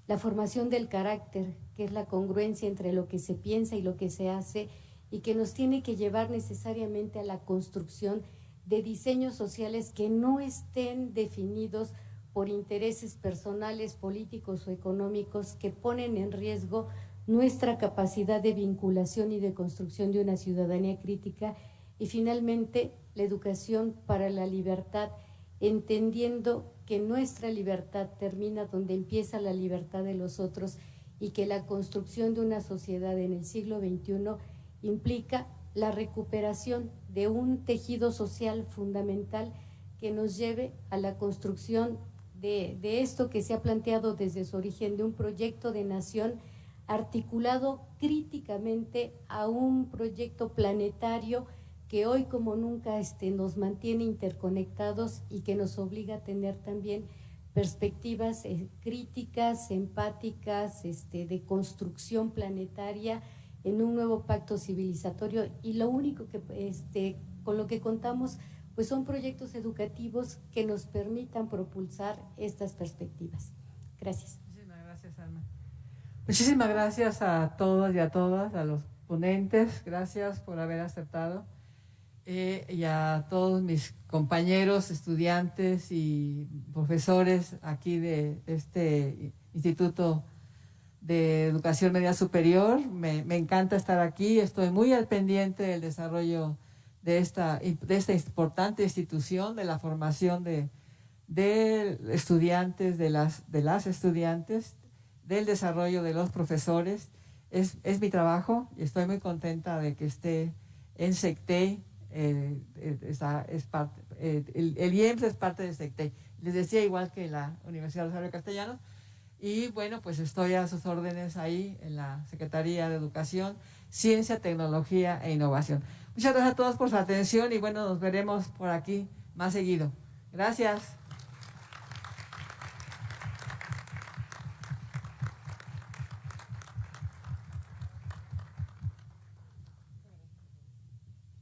la formación del carácter, que es la congruencia entre lo que se piensa y lo que se hace, y que nos tiene que llevar necesariamente a la construcción de diseños sociales que no estén definidos por intereses personales, políticos o económicos que ponen en riesgo nuestra capacidad de vinculación y de construcción de una ciudadanía crítica. Y finalmente, la educación para la libertad, entendiendo que nuestra libertad termina donde empieza la libertad de los otros y que la construcción de una sociedad en el siglo XXI implica la recuperación de un tejido social fundamental que nos lleve a la construcción de esto que se ha planteado desde su origen, de un proyecto de nación articulado críticamente a un proyecto planetario que hoy como nunca nos mantiene interconectados y que nos obliga a tener también perspectivas críticas, empáticas, de construcción planetaria en un nuevo pacto civilizatorio, y lo único que con lo que contamos pues son proyectos educativos que nos permitan propulsar estas perspectivas. Gracias. Muchísimas gracias, Alma. Muchísimas gracias a todos y a todas, a los ponentes, gracias por haber aceptado, y a todos mis compañeros, estudiantes y profesores aquí de este Instituto de Educación Media Superior. Me encanta estar aquí, estoy muy al pendiente del desarrollo de esta importante institución, de la formación de estudiantes, de las estudiantes, del desarrollo de los profesores. Es mi trabajo y estoy muy contenta de que esté en SECTEI. El IEMS es parte de SECTEI. Les decía, igual que la Universidad Rosario Castellanos. Y bueno, pues estoy a sus órdenes ahí en la Secretaría de Educación, Ciencia, Tecnología e Innovación. Muchas gracias a todos por su atención y bueno, nos veremos por aquí más seguido. Gracias.